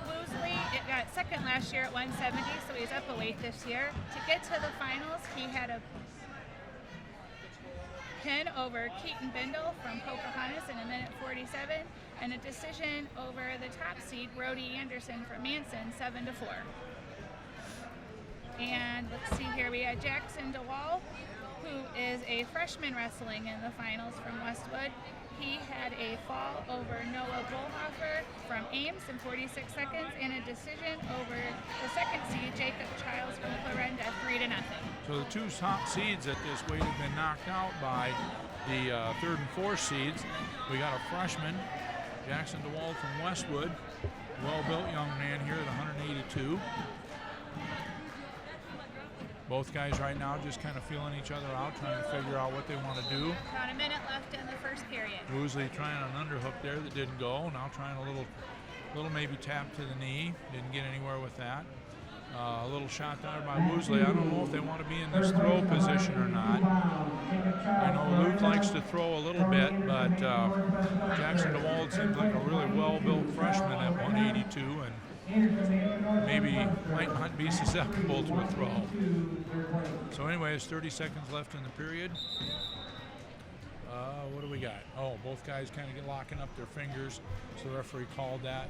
Woosley got second last year at 170, so he's up a weight this year. To get to the finals, he had a pin over Keaton Bindle from Pocahontas in 1:47, and a decision over the top seed, Brody Anderson from Manson, 7-4. And let's see here, we had Jackson DeWall, who is a freshman wrestling in the finals from Westwood. He had a fall over Noah Bullhofer from Ames in 46 seconds, and a decision over the second seed, Jacob Childs from Clarinda, 3-0. So the two top seeds at this weight have been knocked out by the third and fourth seeds. We got a freshman, Jackson DeWald from Westwood, well-built young man here at 182. Both guys right now just kind of feeling each other out, trying to figure out what they want to do. About a minute left in the first period. Woosley trying an underhook there that didn't go. Now trying a little maybe tap to the knee. Didn't get anywhere with that. A little shot there by Woosley. I don't know if they want to be in this throw position or not. I know Luke likes to throw a little bit, but Jackson DeWald seems like a really well-built freshman at 182, and maybe might not be susceptible to a throw. So anyway, it's 30 seconds left in the period. What do we got? Oh, both guys kind of get locking up their fingers. So the referee called that.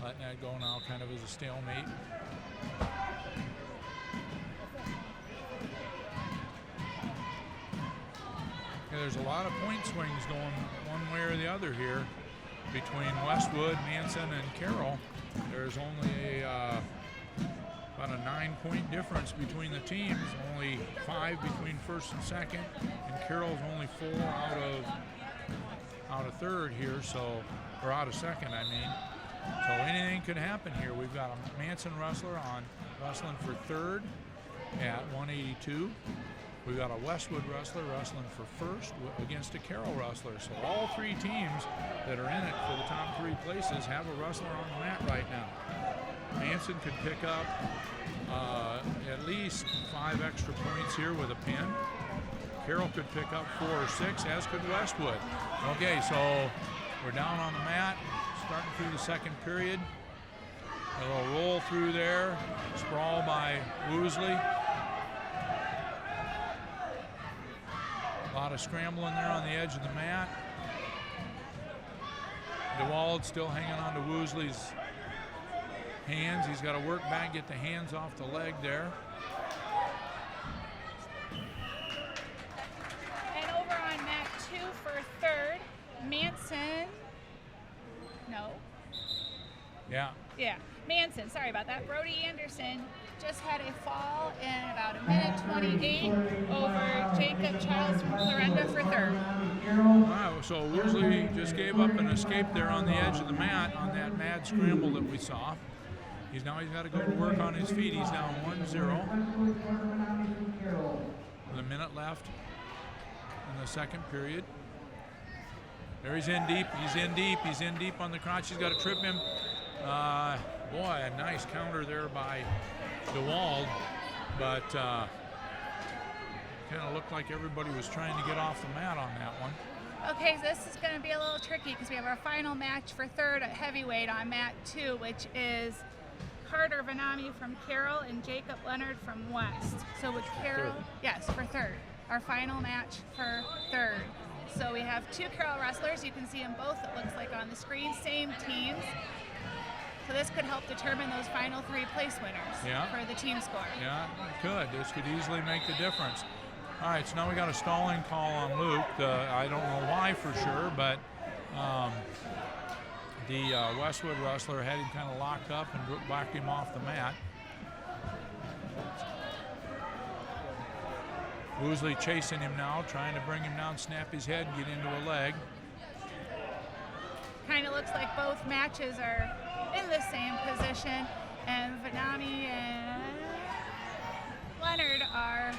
Letting that go now kind of as a stalemate. Yeah, there's a lot of point swings going one way or the other here between Westwood, Manson, and Carroll. There's only about a 9-point difference between the teams, only 5 between first and second, and Carroll's only 4 out of third here, so, or out of second, I mean. So anything could happen here. We've got a Manson wrestler on wrestling for third at 182. We've got a Westwood wrestler wrestling for first against a Carroll wrestler. So all three teams that are in it for the top 3 places have a wrestler on the mat right now. Manson could pick up at least 5 extra points here with a pin. Carroll could pick up 4 or 6, as could Westwood. Okay, so we're down on the mat, starting through the second period. A little roll through there, sprawl by Woosley. A lot of scrambling there on the edge of the mat. DeWald still hanging on to Woosley's hands. He's got to work back, get the hands off the leg there. And over on mat 2 for third, Manson. No. Yeah. Yeah, Manson, sorry about that. Brody Anderson just had a fall in about a minute 28 over Jacob Childs from Clarinda for third. All right, so Woosley just gave up an escape there on the edge of the mat on that mad scramble that we saw. He's got to go to work on his feet. He's down 1-0 with a minute left in the second period. There he's in deep. He's in deep. He's in deep on the crotch. He's got to trip him. Boy, a nice counter there by DeWald, but kind of looked like everybody was trying to get off the mat on that one. Okay, so this is going to be a little tricky because we have our final match for third at heavyweight on mat 2, which is Carter Vanami from Carroll and Jacob Leonard from West. So with Carroll, yes, for third. Our final match for third. So we have 2 Carroll wrestlers. You can see them both, it looks like on the screen, same teams. So this could help determine those final 3 place winners for the team score. Yeah, it could. This could easily make the difference. All right, so now we got a stalling call on Luke. I don't know why for sure, but the Westwood wrestler had him kind of locked up and backed him off the mat. Woosley chasing him now, trying to bring him down, snap his head, and get into a leg. Kind of looks like both matches are in the same position, and Vanami and Leonard are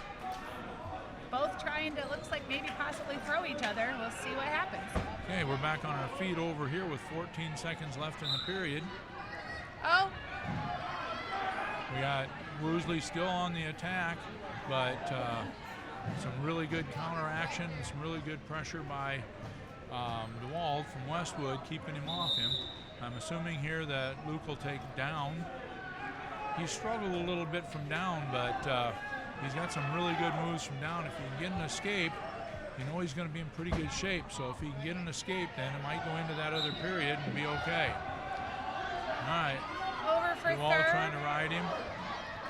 both trying to, looks like maybe possibly throw each other. We'll see what happens. Okay, we're back on our feet over here with 14 seconds left in the period. Oh. We got Woosley still on the attack, but some really good counter action and some really good pressure by DeWald from Westwood, keeping him off him. I'm assuming here that Luke will take down. He struggled a little bit from down, but he's got some really good moves from down. If he can get an escape, you know he's going to be in pretty good shape. So if he can get an escape, then it might go into that other period and be okay. All right. Over for DeWald third. Trying to ride him.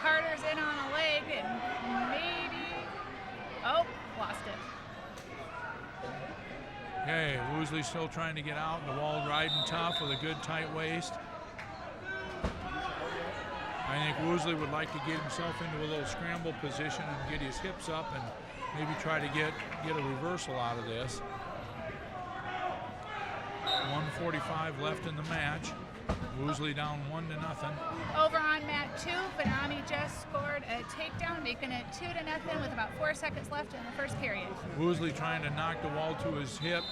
Carter's in on a leg and maybe, oh, lost it. Okay, Woosley still trying to get out. DeWald riding tough with a good tight waist. I think Woosley would like to get himself into a little scramble position and get his hips up and maybe try to get a reversal out of this. 1:45 left in the match. Woosley down 1-0. Over on mat 2, Vanami just scored a takedown, making it 2-0 with about 4 seconds left in the first period. Woosley trying to knock DeWald to his hip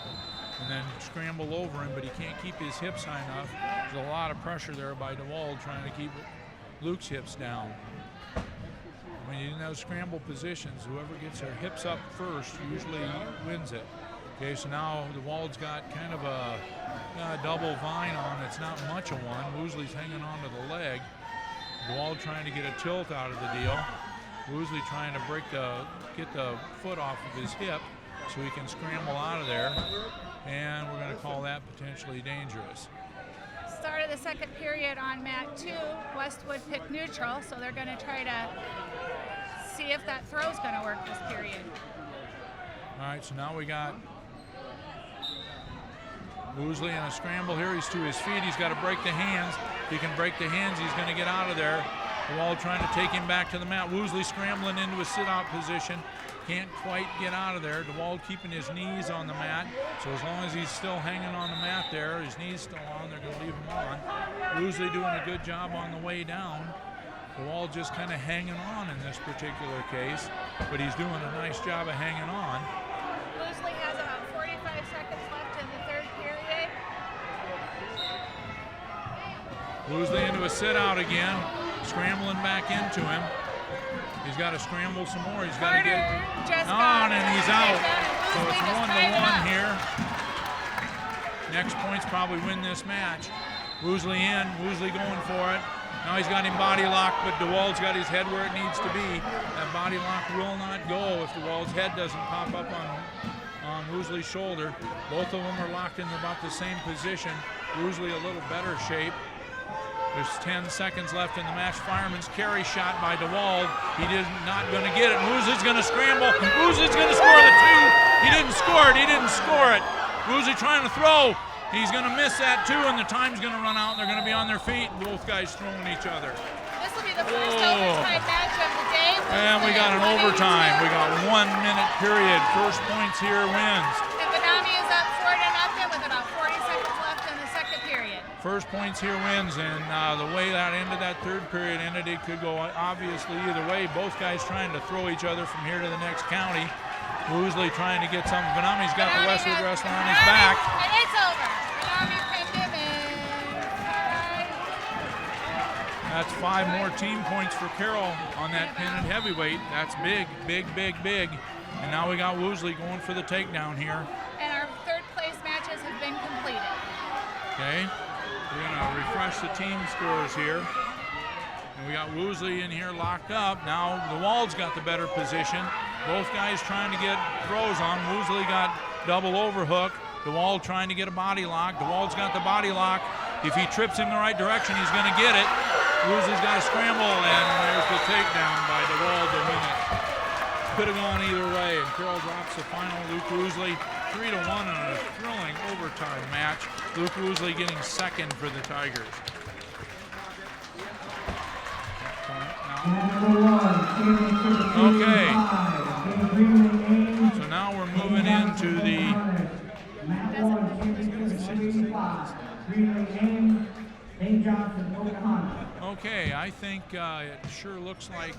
and then scramble over him, but he can't keep his hips high enough. There's a lot of pressure there by DeWald trying to keep Luke's hips down. When you're in those scramble positions, whoever gets their hips up first usually wins it. Okay, so now DeWald's got kind of a double vine on. It's not much of one. Woosley's hanging on to the leg. DeWald trying to get a tilt out of the deal. Woosley trying to get the foot off of his hip so he can scramble out of there. And we're going to call that potentially dangerous. Start of the second period on mat 2, Westwood picked neutral, so they're going to try to see if that throw's going to work this period. All right, so now we got Woosley in a scramble here. He's to his feet. He's got to break the hands. If he can break the hands, he's going to get out of there. DeWald trying to take him back to the mat. Woosley scrambling into a sit-out position. Can't quite get out of there. DeWald keeping his knees on the mat. So as long as he's still hanging on the mat there, his knees still on, they're going to leave him on. Woosley doing a good job on the way down. DeWald just kind of hanging on in this particular case, but he's doing a nice job of hanging on. Woosley has about 45 seconds left in the third period. Woosley into a sit-out again, scrambling back into him. He's got to scramble some more. He's got to get on, and he's out. So it's 1-1 here. Next points probably win this match. Woosley in, Woosley going for it. Now he's got him body locked, but DeWald's got his head where it needs to be. That body lock will not go if DeWald's head doesn't pop up on Woosley's shoulder. Both of them are locked in about the same position. Woosley a little better shape. There's 10 seconds left in the match. Fireman's carry shot by DeWald. He is not going to get it. Woosley's going to scramble. Woosley's going to score the 2. He didn't score it. He didn't score it. Woosley trying to throw. He's going to miss that 2, and the time's going to run out. And they're going to be on their feet. Both guys throwing each other. This will be the first overtime match of the day. And we got an overtime. We got 1 minute period. First points here wins. And Vanami is up 4-0 with about 40 seconds left in the second period. First points here wins, and the way that ended, that third period ended, it could go obviously either way. Both guys trying to throw each other from here to the next county. Woosley trying to get something. Vanami's got the Westwood wrestler on his back. And it's over. Vanami pinned him in. That's 5 more team points for Carroll on that pin at heavyweight. That's big, big, big, big. And now we got Woosley going for the takedown here. And our third place matches have been completed. Okay, we're gonna refresh the team scores here. And we got Woosley in here locked up. Now the Wald's got the better position. Both guys trying to get throws on. Woosley got double overhook. DeWald trying to get a body lock. DeWald's got the body lock. If he trips in the right direction, he's gonna get it. Woosley's got to scramble, and there's the takedown by DeWald to win it. Could have gone either way, and Carroll drops the final. Luke Woosley 3-1 in a thrilling overtime match. Luke Woosley getting second for the Tigers. Okay. So now we're moving into the okay, I think it sure looks like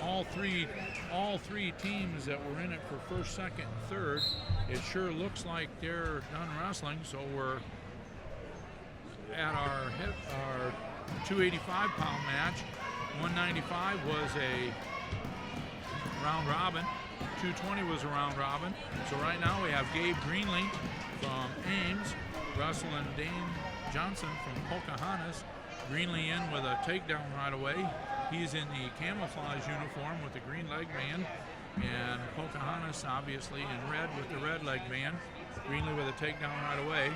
all three teams that were in it for first, second, and third, it sure looks like they're done wrestling. So we're at our 285-pound match. 195 was a round robin. 220 was a round robin. So right now we have Gabe Greenlee from Ames, Russell and Dane Johnson from Pocahontas. Greenlee in with a takedown right away. He's in the camouflage uniform with the green leg band, and Pocahontas obviously in red with the red leg band. Greenlee with a takedown right away.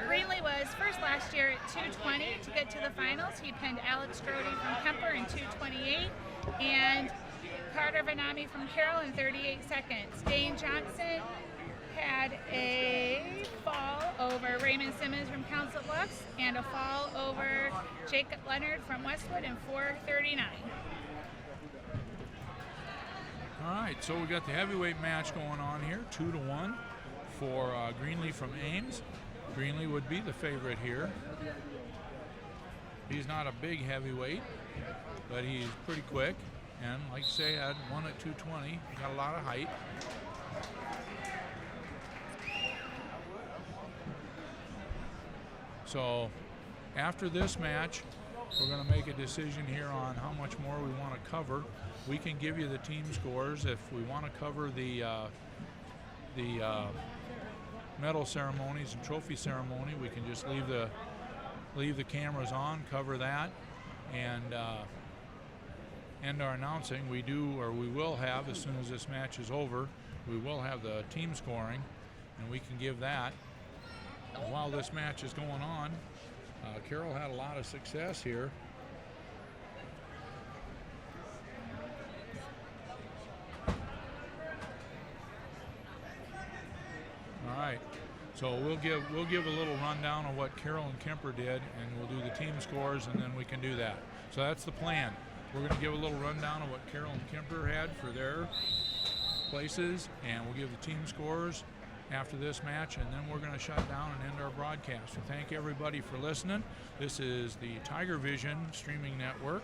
Greenlee was first last year at 220 to get to the finals. He pinned Alex Grody from Kemper in 228 and Carter Vanami from Carroll in 38 seconds. Dane Johnson had a fall over Raymond Simmons from Council Bluffs and a fall over Jacob Leonard from Westwood in 4:39. All right, so we got the heavyweight match going on here, 2-1 for Greenlee from Ames. Greenlee would be the favorite here. He's not a big heavyweight, but he's pretty quick. And like I say, had one at 220, got a lot of height. So after this match, we're going to make a decision here on how much more we want to cover. We can give you the team scores. If we want to cover the medal ceremonies and trophy ceremony, we can just leave the cameras on, cover that, and end our announcing. We will have, as soon as this match is over, we will have the team scoring, and we can give that. While this match is going on, Carroll had a lot of success here. All right, so we'll give a little rundown of what Carroll and Kemper did, and we'll do the team scores, and then we can do that. So that's the plan. We're going to give a little rundown of what Carroll and Kemper had for their places, and we'll give the team scores after this match, and then we're going to shut down and end our broadcast. So thank everybody for listening. This is the Tiger Vision streaming network.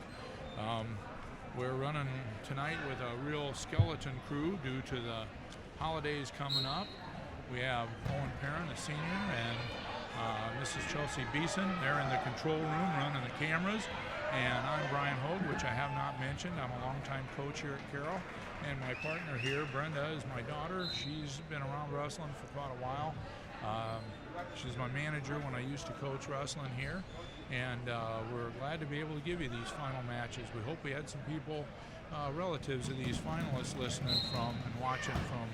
We're running tonight with a real skeleton crew due to the holidays coming up. We have Owen Perrin, the senior, and Mrs. Chelsea Beeson. They're in the control room running the cameras. And I'm Brian Hogue, which I have not mentioned. I'm a longtime coach here at Carroll. And my partner here, Brenda, is my daughter. She's been around wrestling for quite a while. She's my manager when I used to coach wrestling here. And we're glad to be able to give you these final matches. We hope we had some people, relatives of these finalists listening from and watching from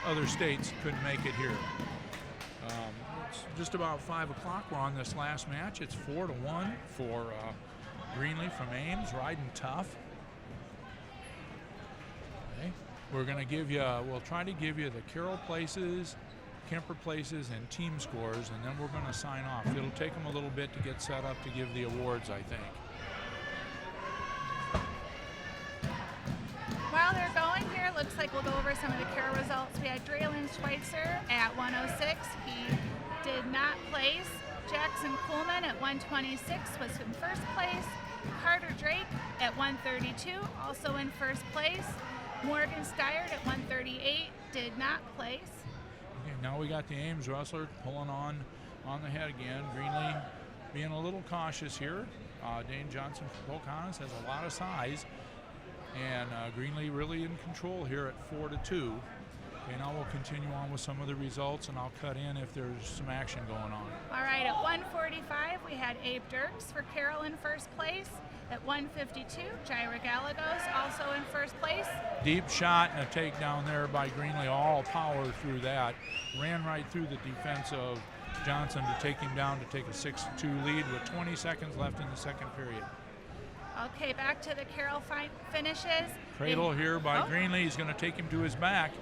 other states, couldn't make it here. It's just about 5 o'clock. We're on this last match. It's 4-1 for Greenlee from Ames, riding tough. Okay. We're going to give you, we'll try to give you the Carroll places, Kemper places, and team scores, and then we're going to sign off. It'll take them a little bit to get set up to give the awards, I think. While they're going here, looks like we'll go over some of the Carroll results. We had Draylen Schweitzer at 106. He did not place. Jackson Kuhlman at 126 was in first place. Carter Drake at 132, also in first place. Morgan Steyert at 138, did not place. Okay, now we got the Ames wrestler pulling on the head again. Greenlee being a little cautious here. Dane Johnson from Pocahontas has a lot of size, and Greenlee really in control here at 4-2. Okay, now we'll continue on with some of the results, and I'll cut in if there's some action going on. All right, at 145, we had Abe Dirks for Carroll in first place. At 152, Jaira Galagos also in first place. Deep shot and a takedown there by Greenlee, all power through that. Ran right through the defense of Johnson to take him down to take a 6-2 lead with 20 seconds left in the second period. Okay, back to the Carroll finishes. Cradle here by Greenlee. He's going to take him to his back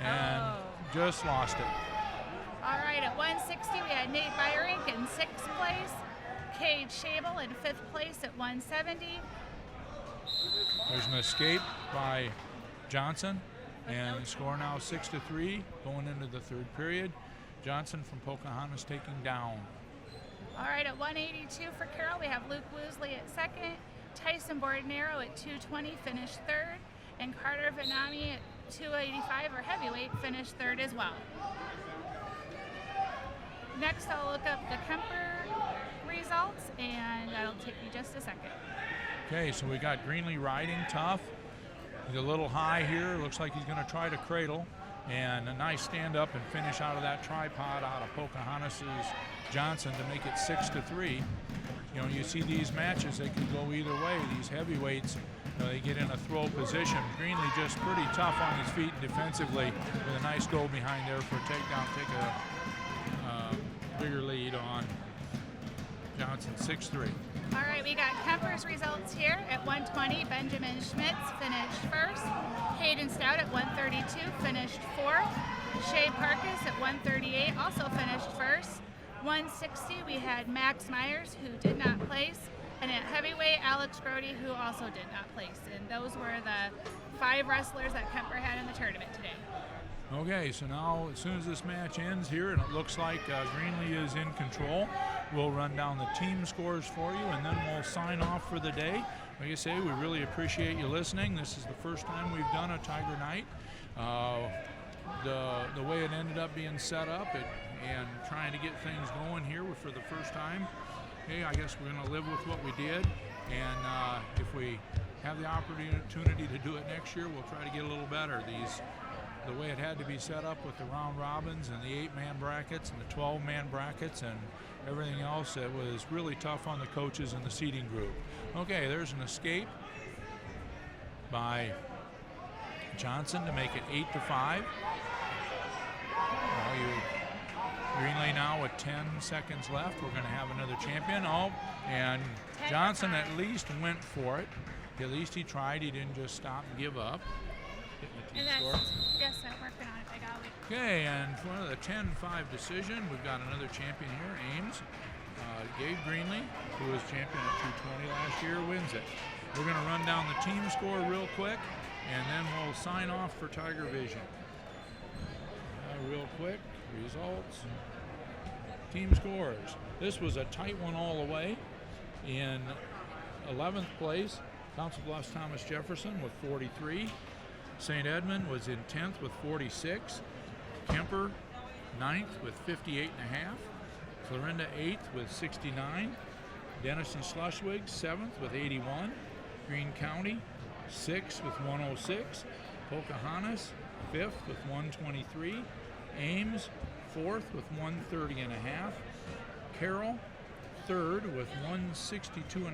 and just lost it. All right, at 160, we had Nate Byrink in sixth place. Cade Schabel in fifth place at 170. There's an escape by Johnson, and the score now 6-3 going into the third period. Johnson from Pocahontas taking down. All right, at 182 for Carroll, we have Luke Woosley at second. Tyson Bordenero at 220 finished third, and Carter Vanami at 285 or heavyweight finished third as well. Next, I'll look up the Kemper results, and that'll take me just a second. Okay, so we got Greenlee riding tough. He's a little high here. Looks like he's going to try to cradle, and a nice stand up and finish out of that tripod out of Pocahontas's Johnson to make it 6-3. You know, you see these matches, they can go either way. These heavyweights, you know, they get in a throw position. Greenlee just pretty tough on his feet defensively with a nice goal behind there for a takedown, take a bigger lead on Johnson, 6-3. All right, we got Kemper's results here. At 120, Benjamin Schmitz finished first. Hayden Stout at 132 finished fourth. Shea Parkus at 138 also finished first. 160, we had Max Myers, who did not place. And at heavyweight, Alex Grody, who also did not place. And those were the 5 wrestlers that Kemper had in the tournament today. Okay, so now as soon as this match ends here, and it looks like Greenlee is in control, we'll run down the team scores for you, and then we'll sign off for the day. Like I say, we really appreciate you listening. This is the first time we've done a Tiger Night. The way it ended up being set up and trying to get things going here for the first time, hey, I guess we're going to live with what we did, and if we have the opportunity to do it next year, we'll try to get a little better. The way it had to be set up with the round robins and the 8-man brackets and the 12-man brackets and everything else, it was really tough on the coaches and the seating group. Okay, there's an escape by Johnson to make it 8-5. Greenlee now with 10 seconds left. We're going to have another champion. Oh, and Johnson at least went for it. At least he tried. He didn't just stop and give up. And that's, yes, I'm working on it. I got it. Okay, and for the 10-5 decision, we've got another champion here, Ames. Gabe Greenlee, who was champion at 220 last year, wins it. We're going to run down the team score real quick, and then we'll sign off for Tiger Vision. Real quick, results. Team scores. This was a tight one all the way. In 11th place, Council Bluffs Thomas Jefferson with 43. St. Edmund was in 10th with 46. Kemper 9th with 58.5. Clarinda 8th with 69. Denison Schleswig 7th with 81. Greene County 6th with 106. Pocahontas 5th with 123. Ames 4th with 130.5. Carroll 3rd with 162.5,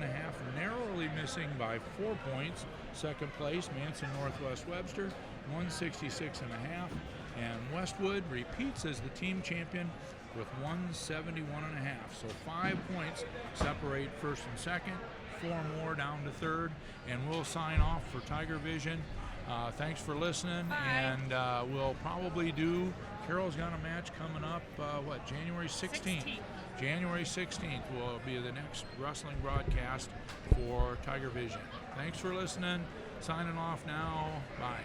narrowly missing by 4 points. Second place, Manson Northwest Webster, 166.5. And Westwood repeats as the team champion with 171.5. So 5 points separate first and second, 4 more down to third, and we'll sign off for Tiger Vision. Thanks for listening. Bye. And we'll probably do, Carroll's got a match coming up, January 16th. January 16th will be the next wrestling broadcast for Tiger Vision. Thanks for listening. Signing off now. Bye.